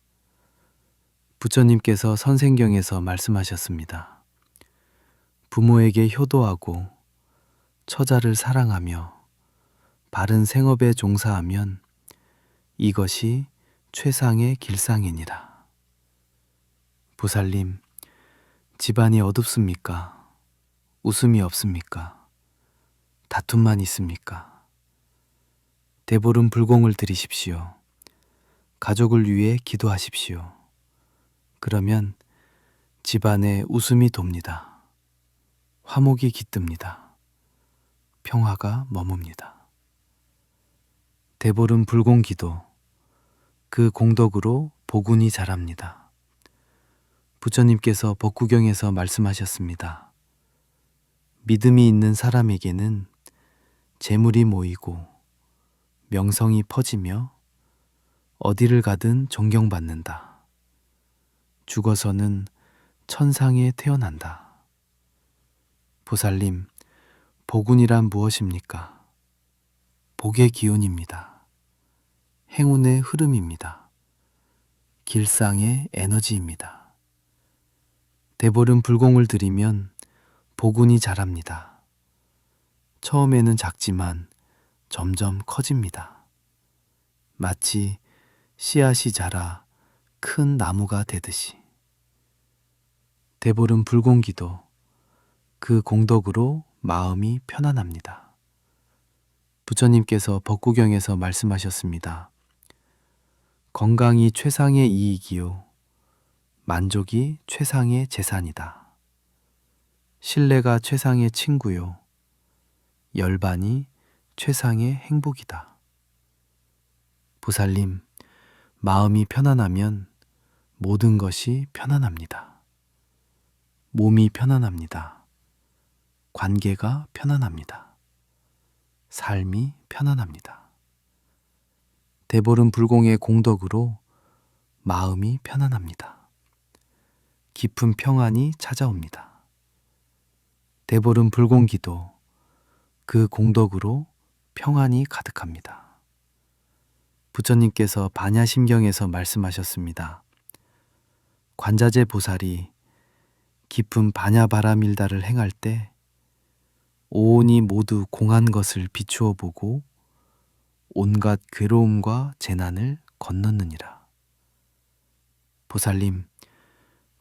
부처님께서 선생경에서 말씀하셨습니다. 부모에게 효도하고 처자를 사랑하며 바른 생업에 종사하면 이것이 최상의 길상이니라. 보살님, 집안이 어둡습니까? 웃음이 없습니까? 다툼만 있습니까? 대보름 불공을 드리십시오. 가족을 위해 기도하십시오. 그러면 집안에 웃음이 돕니다. 화목이 깃듭니다. 평화가 머뭅니다. 대보름 불공 기도, 그 공덕으로 복운이 자랍니다. 부처님께서 법구경에서 말씀하셨습니다. 믿음이 있는 사람에게는 재물이 모이고 명성이 퍼지며 어디를 가든 존경받는다. 죽어서는 천상에 태어난다. 보살님, 복운이란 무엇입니까? 복의 기운입니다. 행운의 흐름입니다. 길상의 에너지입니다. 대보름 불공을 드리면 복운이 자랍니다. 처음에는 작지만 점점 커집니다. 마치 씨앗이 자라 큰 나무가 되듯이. 대보름 불공기도 그 공덕으로 마음이 편안합니다. 부처님께서 법구경에서 말씀하셨습니다. 건강이 최상의 이익이요. 만족이 최상의 재산이다. 신뢰가 최상의 친구요. 열반이 최상의 행복이다. 보살님, 마음이 편안하면 모든 것이 편안합니다. 몸이 편안합니다. 관계가 편안합니다. 삶이 편안합니다. 대보름 불공의 공덕으로 마음이 편안합니다. 깊은 평안이 찾아옵니다. 대보름 불공기도 그 공덕으로 평안이 가득합니다. 부처님께서 반야심경에서 말씀하셨습니다. 관자재 보살이 깊은 반야바라밀다를 행할 때 오온이 모두 공한 것을 비추어 보고 온갖 괴로움과 재난을 건넜느니라. 보살님,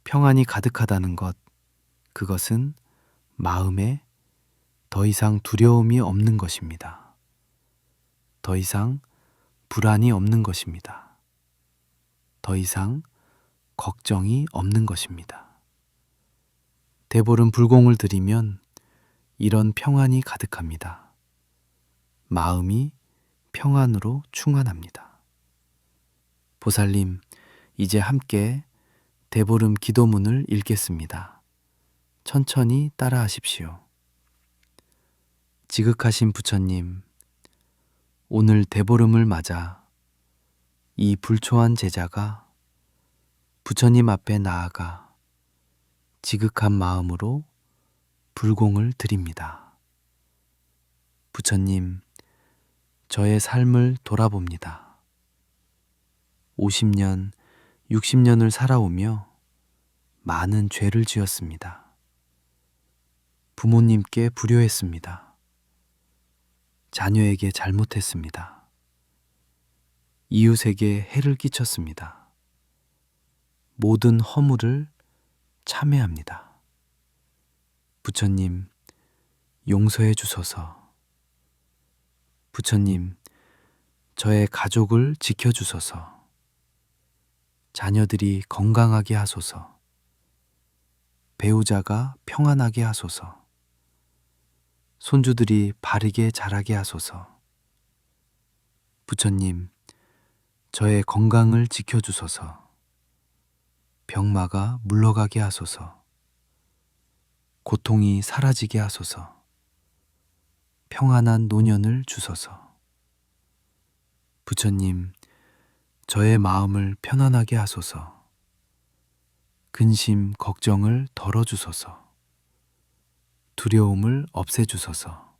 평안이 가득하다는 것, 그것은 마음에 더 이상 두려움이 없는 것입니다. 더 이상 불안이 없는 것입니다. 더 이상 걱정이 없는 것입니다. 대보름 불공을 드리면 이런 평안이 가득합니다. 마음이 평안으로 충만합니다. 보살님, 이제 함께 대보름 기도문을 읽겠습니다. 천천히 따라하십시오. 지극하신 부처님, 오늘 대보름을 맞아 이 불초한 제자가 부처님 앞에 나아가 지극한 마음으로 불공을 드립니다. 부처님, 저의 삶을 돌아봅니다. 50년, 60년을 살아오며 많은 죄를 지었습니다. 부모님께 불효했습니다. 자녀에게 잘못했습니다. 이웃에게 해를 끼쳤습니다. 모든 허물을 참회합니다. 부처님, 용서해 주소서. 부처님, 저의 가족을 지켜주소서. 자녀들이 건강하게 하소서. 배우자가 평안하게 하소서. 손주들이 바르게 자라게 하소서. 부처님, 저의 건강을 지켜주소서. 병마가 물러가게 하소서. 고통이 사라지게 하소서. 평안한 노년을 주소서. 부처님, 저의 마음을 편안하게 하소서. 근심, 걱정을 덜어주소서. 두려움을 없애주소서.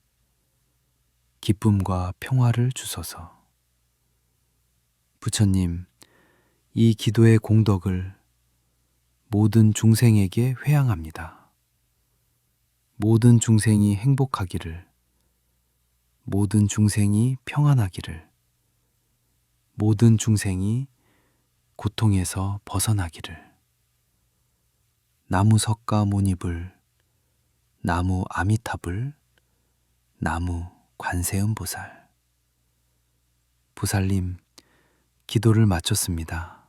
기쁨과 평화를 주소서. 부처님, 이 기도의 공덕을 모든 중생에게 회양합니다. 모든 중생이 행복하기를, 모든 중생이 평안하기를, 모든 중생이 고통에서 벗어나기를. 나무 석가 모니불, 나무 아미타불, 나무 관세음보살. 보살님, 기도를 마쳤습니다.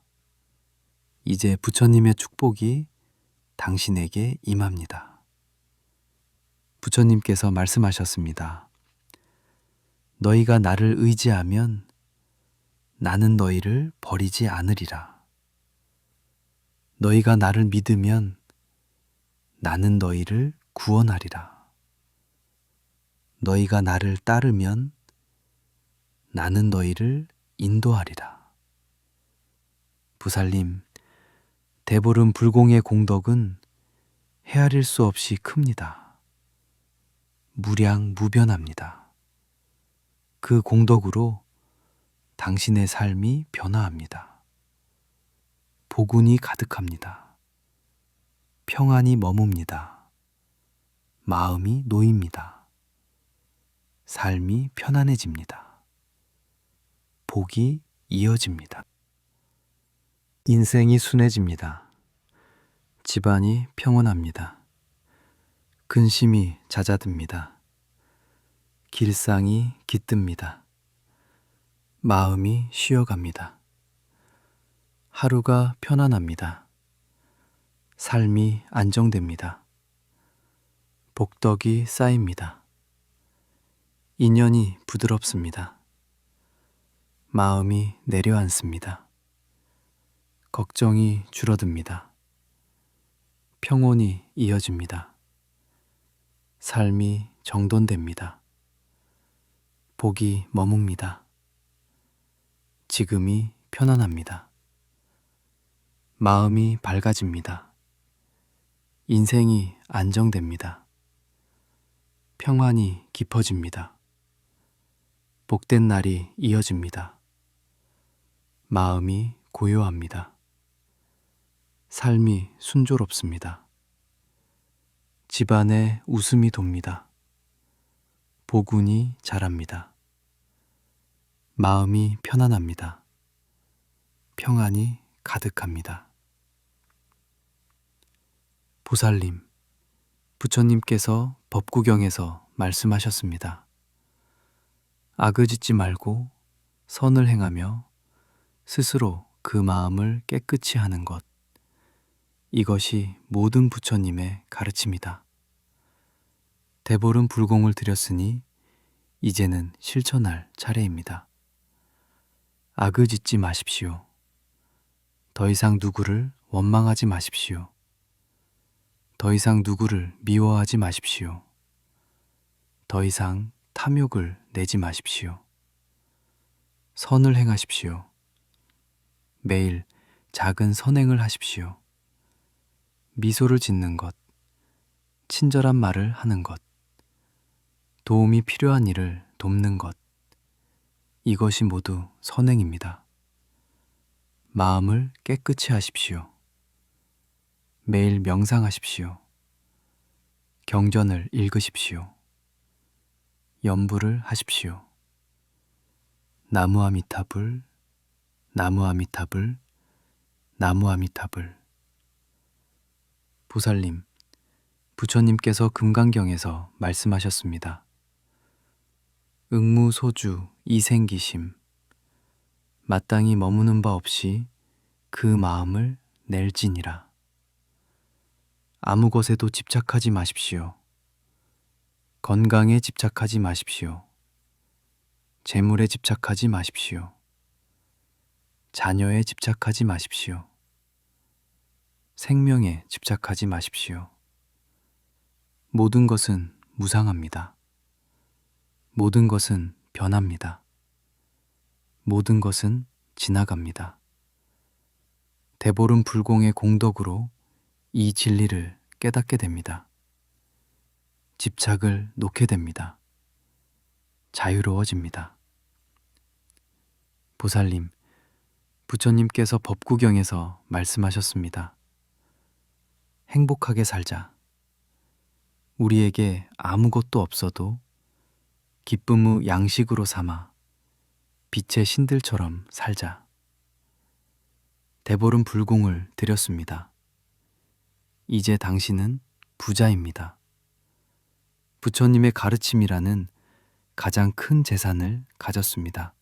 이제 부처님의 축복이 당신에게 임합니다. 부처님께서 말씀하셨습니다. 너희가 나를 의지하면 나는 너희를 버리지 않으리라. 너희가 나를 믿으면 나는 너희를 구원하리라. 너희가 나를 따르면 나는 너희를 인도하리라. 부살님, 대보름 불공의 공덕은 헤아릴 수 없이 큽니다. 무량무변합니다. 그 공덕으로 당신의 삶이 변화합니다. 복운이 가득합니다. 평안이 머뭅니다. 마음이 놓입니다. 삶이 편안해집니다. 복이 이어집니다. 인생이 순해집니다. 집안이 평온합니다. 근심이 잦아듭니다. 길상이 깃듭니다. 마음이 쉬어갑니다. 하루가 편안합니다. 삶이 안정됩니다. 복덕이 쌓입니다. 인연이 부드럽습니다. 마음이 내려앉습니다. 걱정이 줄어듭니다. 평온이 이어집니다. 삶이 정돈됩니다. 복이 머뭅니다. 지금이 편안합니다. 마음이 밝아집니다. 인생이 안정됩니다. 평안이 깊어집니다. 복된 날이 이어집니다. 마음이 고요합니다. 삶이 순조롭습니다. 집안에 웃음이 돕니다. 복운이 자랍니다. 마음이 편안합니다. 평안이 가득합니다. 보살님, 부처님께서 법구경에서 말씀하셨습니다. 악을 짓지 말고 선을 행하며 스스로 그 마음을 깨끗이 하는 것. 이것이 모든 부처님의 가르침이다. 대보름 불공을 드렸으니 이제는 실천할 차례입니다. 악을 짓지 마십시오. 더 이상 누구를 원망하지 마십시오. 더 이상 누구를 미워하지 마십시오. 더 이상 탐욕을 내지 마십시오. 선을 행하십시오. 매일 작은 선행을 하십시오. 미소를 짓는 것, 친절한 말을 하는 것, 도움이 필요한 이를 돕는 것, 이것이 모두 선행입니다. 마음을 깨끗이 하십시오. 매일 명상하십시오. 경전을 읽으십시오. 염불을 하십시오. 나무아미타불, 나무아미타불, 나무아미타불. 보살님, 부처님께서 금강경에서 말씀하셨습니다. 응무소주 이생기심, 마땅히 머무는 바 없이 그 마음을 낼지니라. 아무 것에도 집착하지 마십시오. 건강에 집착하지 마십시오. 재물에 집착하지 마십시오. 자녀에 집착하지 마십시오. 생명에 집착하지 마십시오. 모든 것은 무상합니다. 모든 것은 변합니다. 모든 것은 지나갑니다. 대보름 불공의 공덕으로 이 진리를 깨닫게 됩니다. 집착을 놓게 됩니다. 자유로워집니다. 보살님, 부처님께서 법구경에서 말씀하셨습니다. 행복하게 살자. 우리에게 아무것도 없어도 기쁨의 양식으로 삼아 빛의 신들처럼 살자. 대보름 불공을 드렸습니다. 이제 당신은 부자입니다. 부처님의 가르침이라는 가장 큰 재산을 가졌습니다.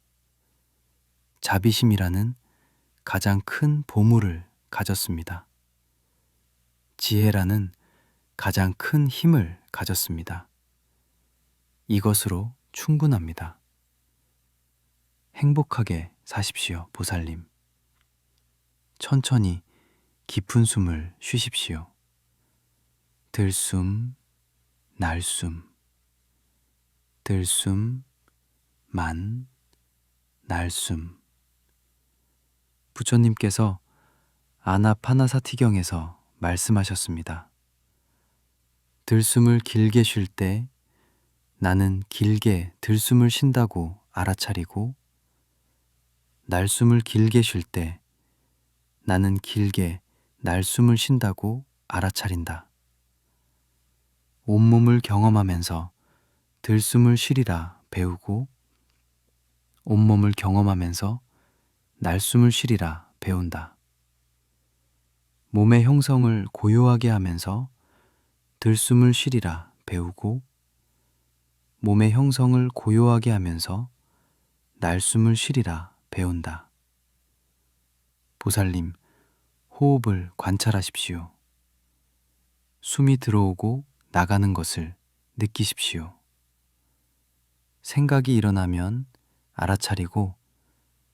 자비심이라는 가장 큰 보물을 가졌습니다. 지혜라는 가장 큰 힘을 가졌습니다. 이것으로 충분합니다. 행복하게 사십시오, 보살님. 천천히 깊은 숨을 쉬십시오. 들숨, 날숨. 들숨, 만, 날숨. 부처님께서 아나파나사티경에서 말씀하셨습니다. 들숨을 길게 쉴 때 나는 길게 들숨을 쉰다고 알아차리고, 날숨을 길게 쉴 때 나는 길게 날숨을 쉰다고 알아차린다. 온몸을 경험하면서 들숨을 쉬리라 배우고, 온몸을 경험하면서 날숨을 쉬리라 배운다. 몸의 형성을 고요하게 하면서 들숨을 쉬리라 배우고, 몸의 형성을 고요하게 하면서 날숨을 쉬리라 배운다. 보살님, 호흡을 관찰하십시오. 숨이 들어오고 나가는 것을 느끼십시오. 생각이 일어나면 알아차리고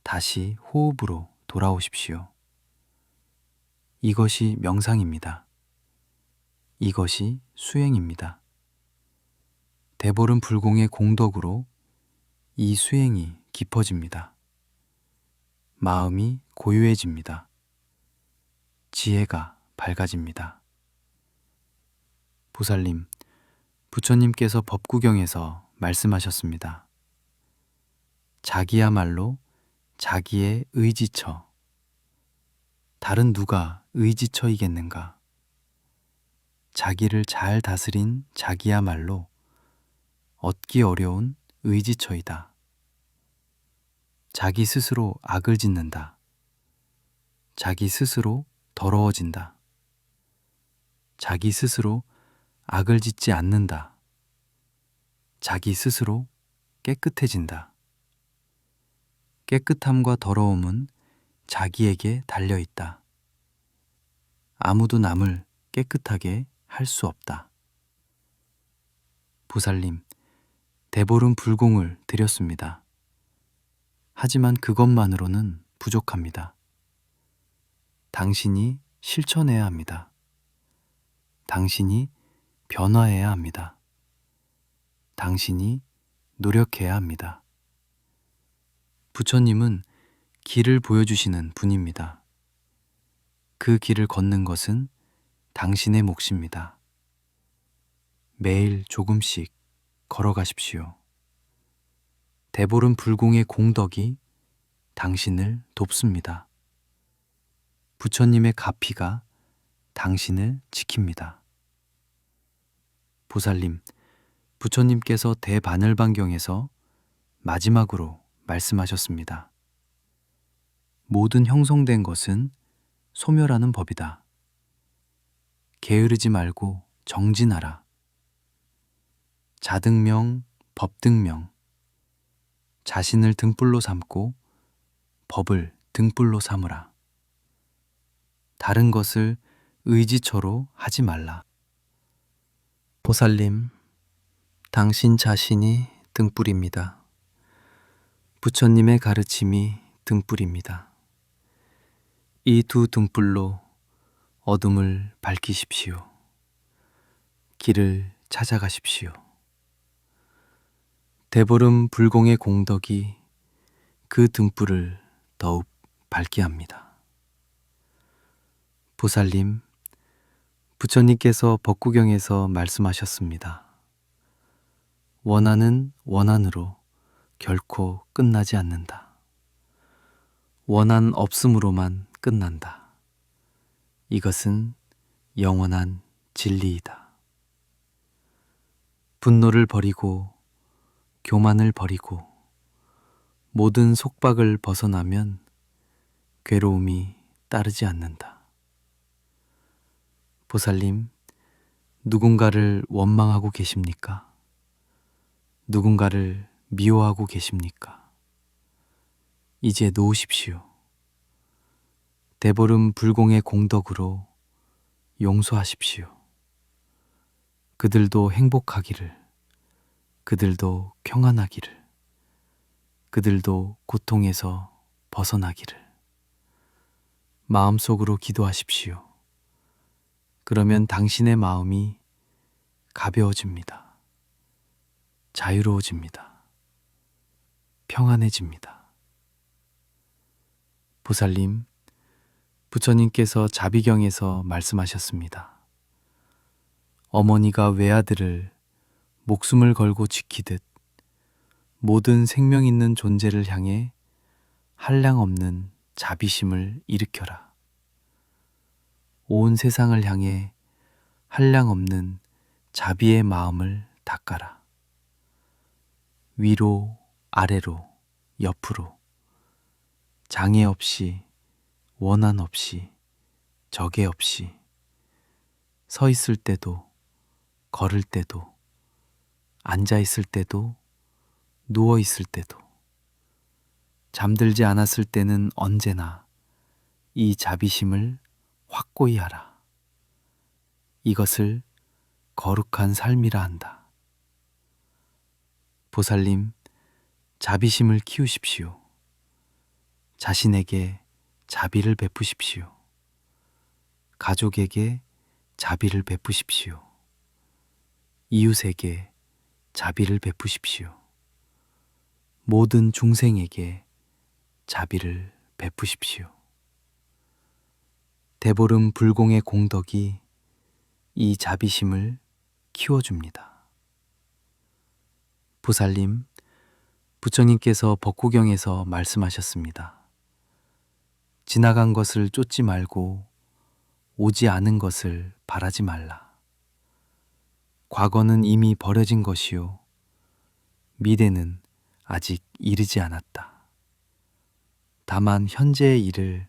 다시 호흡으로 돌아오십시오. 이것이 명상입니다. 이것이 수행입니다. 대보름 불공의 공덕으로 이 수행이 깊어집니다. 마음이 고요해집니다. 지혜가 밝아집니다. 보살님, 부처님께서 법구경에서 말씀하셨습니다. 자기야말로 자기의 의지처. 다른 누가 의지처이겠는가? 자기를 잘 다스린 자기야말로 얻기 어려운 의지처이다. 자기 스스로 악을 짓는다. 자기 스스로 더러워진다. 자기 스스로 악을 짓지 않는다. 자기 스스로 깨끗해진다. 깨끗함과 더러움은 자기에게 달려있다. 아무도 남을 깨끗하게 할 수 없다. 보살님, 대보름 불공을 드렸습니다. 하지만 그것만으로는 부족합니다. 당신이 실천해야 합니다. 당신이 변화해야 합니다. 당신이 노력해야 합니다. 부처님은 길을 보여주시는 분입니다. 그 길을 걷는 것은 당신의 몫입니다. 매일 조금씩 걸어가십시오. 대보름 불공의 공덕이 당신을 돕습니다. 부처님의 가피가 당신을 지킵니다. 보살님, 부처님께서 대바늘반경에서 마지막으로 말씀하셨습니다. 모든 형성된 것은 소멸하는 법이다. 게으르지 말고 정진하라. 자등명, 법등명. 자신을 등불로 삼고 법을 등불로 삼으라. 다른 것을 의지처로 하지 말라. 보살님, 당신 자신이 등불입니다. 부처님의 가르침이 등불입니다. 이 두 등불로 어둠을 밝히십시오. 길을 찾아가십시오. 대보름 불공의 공덕이 그 등불을 더욱 밝게 합니다. 보살님, 부처님께서 법구경에서 말씀하셨습니다. 원한은 원한으로 결코 끝나지 않는다. 원한 없음으로만 끝난다. 이것은 영원한 진리이다. 분노를 버리고 교만을 버리고 모든 속박을 벗어나면 괴로움이 따르지 않는다. 보살님, 누군가를 원망하고 계십니까? 누군가를 미워하고 계십니까? 이제 놓으십시오. 대보름 불공의 공덕으로 용서하십시오. 그들도 행복하기를, 그들도 평안하기를, 그들도 고통에서 벗어나기를 마음속으로 기도하십시오. 그러면 당신의 마음이 가벼워집니다. 자유로워집니다. 평안해집니다. 보살님, 부처님께서 자비경에서 말씀하셨습니다. 어머니가 외아들을 목숨을 걸고 지키듯 모든 생명 있는 존재를 향해 한량없는 자비심을 일으켜라. 온 세상을 향해 한량없는 자비의 마음을 닦아라. 위로, 아래로, 옆으로, 장애 없이, 원한 없이, 적애 없이, 서 있을 때도, 걸을 때도, 앉아 있을 때도, 누워 있을 때도, 잠들지 않았을 때는 언제나 이 자비심을 확고히 하라. 이것을 거룩한 삶이라 한다. 보살님, 자비심을 키우십시오. 자신에게 자비를 베푸십시오. 가족에게 자비를 베푸십시오. 이웃에게 자비를 베푸십시오. 모든 중생에게 자비를 베푸십시오. 대보름 불공의 공덕이 이 자비심을 키워줍니다. 보살님, 부처님께서 법구경에서 말씀하셨습니다. 지나간 것을 쫓지 말고 오지 않은 것을 바라지 말라. 과거는 이미 버려진 것이요. 미래는 아직 이르지 않았다. 다만 현재의 일을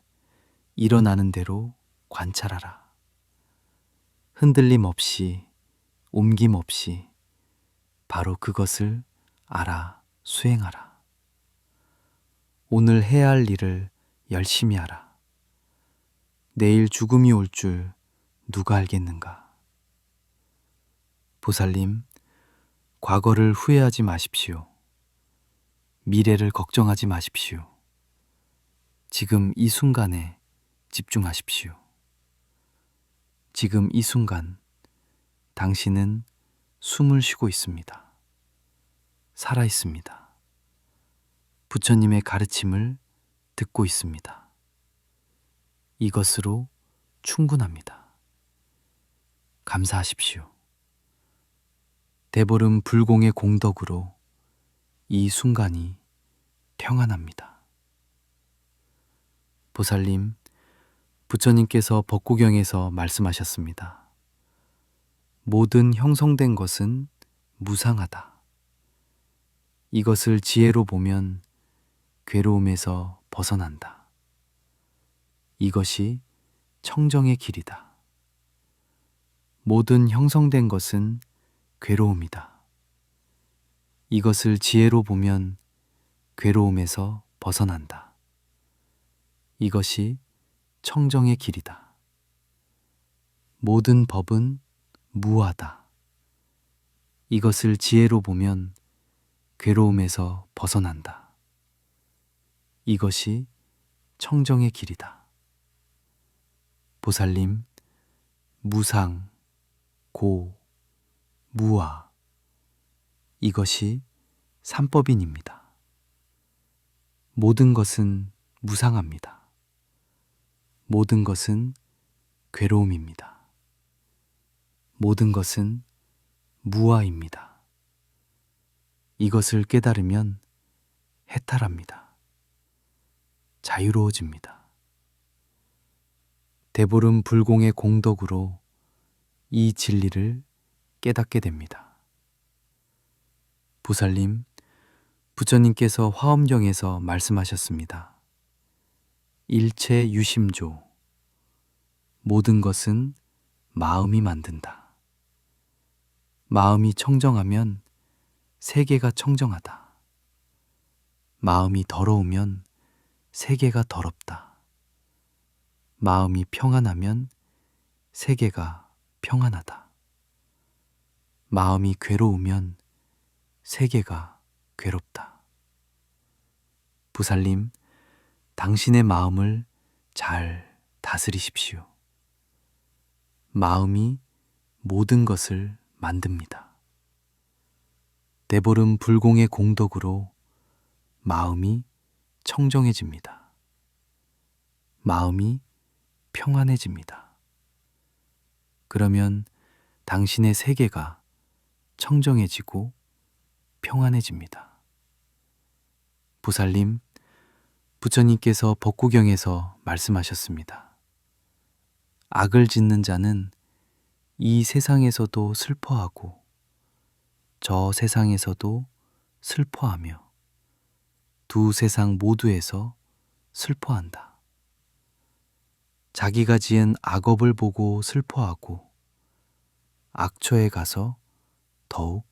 일어나는 대로 관찰하라. 흔들림 없이, 옮김 없이 바로 그것을 알아 수행하라. 오늘 해야 할 일을 열심히 하라. 내일 죽음이 올 줄 누가 알겠는가? 보살님, 과거를 후회하지 마십시오. 미래를 걱정하지 마십시오. 지금 이 순간에 집중하십시오. 지금 이 순간 당신은 숨을 쉬고 있습니다. 살아 있습니다. 부처님의 가르침을 듣고 있습니다. 이것으로 충분합니다. 감사하십시오. 대보름 불공의 공덕으로 이 순간이 평안합니다. 보살님, 부처님께서 법구경에서 말씀하셨습니다. 모든 형성된 것은 무상하다. 이것을 지혜로 보면 괴로움에서 벗어난다. 이것이 청정의 길이다. 모든 형성된 것은 괴로움이다. 이것을 지혜로 보면 괴로움에서 벗어난다. 이것이 청정의 길이다. 모든 법은 무하다. 이것을 지혜로 보면 괴로움에서 벗어난다. 이것이 청정의 길이다. 보살님, 무상, 고, 무아, 이것이 삼법인입니다. 모든 것은 무상합니다. 모든 것은 괴로움입니다. 모든 것은 무아입니다. 이것을 깨달으면 해탈합니다. 자유로워집니다. 대보름 불공의 공덕으로 이 진리를 깨닫게 됩니다. 보살님, 부처님께서 화엄경에서 말씀하셨습니다. 일체 유심조, 모든 것은 마음이 만든다. 마음이 청정하면 세계가 청정하다. 마음이 더러우면 세계가 더럽다. 마음이 평안하면 세계가 평안하다. 마음이 괴로우면 세계가 괴롭다. 보살님, 당신의 마음을 잘 다스리십시오. 마음이 모든 것을 만듭니다. 대보름 불공의 공덕으로 마음이 청정해집니다. 마음이 평안해집니다. 그러면 당신의 세계가 청정해지고 평안해집니다. 보살님, 부처님께서 법구경에서 말씀하셨습니다. 악을 짓는 자는 이 세상에서도 슬퍼하고 저 세상에서도 슬퍼하며 두 세상 모두에서 슬퍼한다. 자기가 지은 악업을 보고 슬퍼하고 악처에 가서 더욱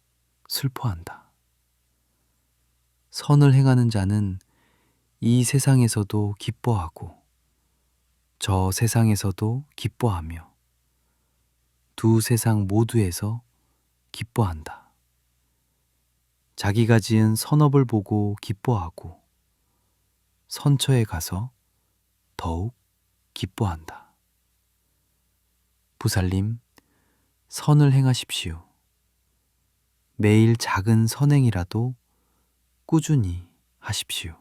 슬퍼한다. 선을 행하는 자는 이 세상에서도 기뻐하고 저 세상에서도 기뻐하며 두 세상 모두에서 기뻐한다. 자기가 지은 선업을 보고 기뻐하고 선처에 가서 더욱 기뻐한다. 보살님, 선을 행하십시오. 매일 작은 선행이라도 꾸준히 하십시오.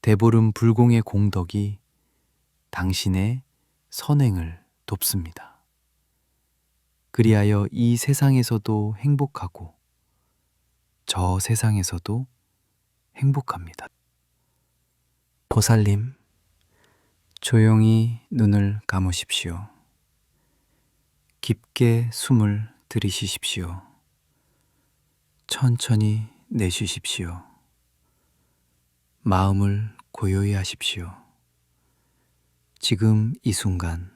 대보름 불공의 공덕이 당신의 선행을 돕습니다. 그리하여 이 세상에서도 행복하고 저 세상에서도 행복합니다. 보살님, 조용히 눈을 감으십시오. 깊게 숨을 들이쉬십시오. 천천히 내쉬십시오. 마음을 고요히 하십시오. 지금 이 순간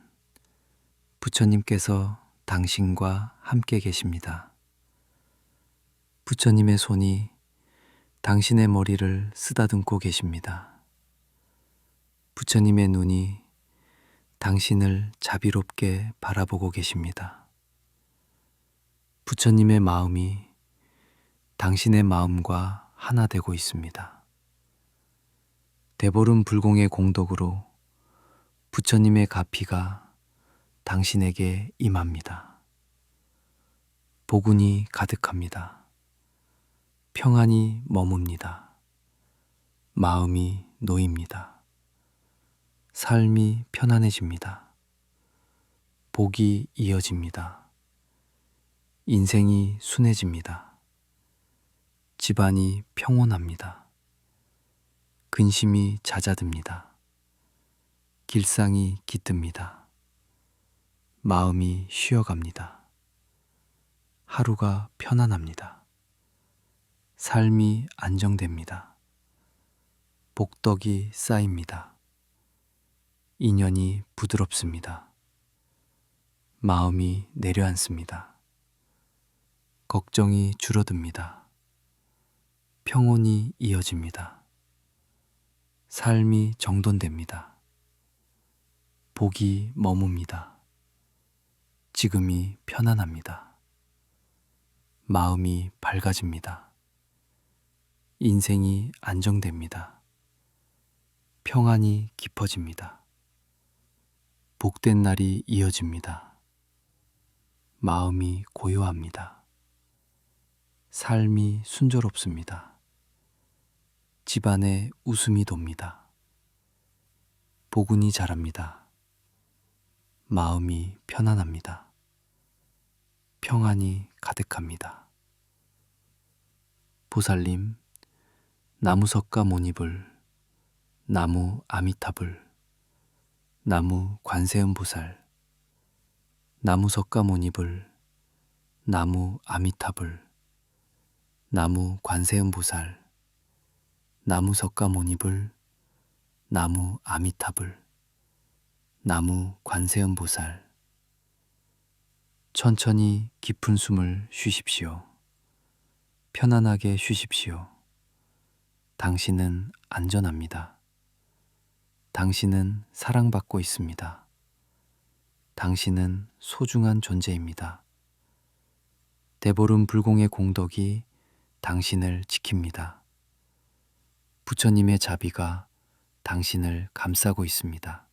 부처님께서 당신과 함께 계십니다. 부처님의 손이 당신의 머리를 쓰다듬고 계십니다. 부처님의 눈이 당신을 자비롭게 바라보고 계십니다. 부처님의 마음이 당신의 마음과 하나 되고 있습니다. 대보름 불공의 공덕으로 부처님의 가피가 당신에게 임합니다. 복운이 가득합니다. 평안이 머뭅니다. 마음이 놓입니다. 삶이 편안해집니다. 복이 이어집니다. 인생이 순해집니다. 집안이 평온합니다. 근심이 잦아듭니다. 길상이 깃듭니다. 마음이 쉬어갑니다. 하루가 편안합니다. 삶이 안정됩니다. 복덕이 쌓입니다. 인연이 부드럽습니다. 마음이 내려앉습니다. 걱정이 줄어듭니다. 평온이 이어집니다. 삶이 정돈됩니다. 복이 머뭅니다. 지금이 편안합니다. 마음이 밝아집니다. 인생이 안정됩니다. 평안이 깊어집니다. 복된 날이 이어집니다. 마음이 고요합니다. 삶이 순조롭습니다. 집안에 웃음이 돕니다. 복운이 자랍니다. 마음이 편안합니다. 평안이 가득합니다. 보살님, 나무 석가 모니불, 나무 아미타불, 나무 관세음보살, 나무 석가 모니불, 나무 아미타불, 나무 관세음보살, 나무 석가 모니불, 나무 아미타불, 나무 관세음보살. 천천히 깊은 숨을 쉬십시오. 편안하게 쉬십시오. 당신은 안전합니다. 당신은 사랑받고 있습니다. 당신은 소중한 존재입니다. 대보름 불공의 공덕이 당신을 지킵니다. 부처님의 자비가 당신을 감싸고 있습니다.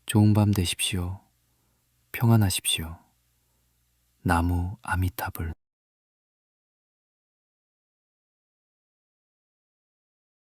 좋은 밤 되십시오. 평안하십시오. 나무 아미타불.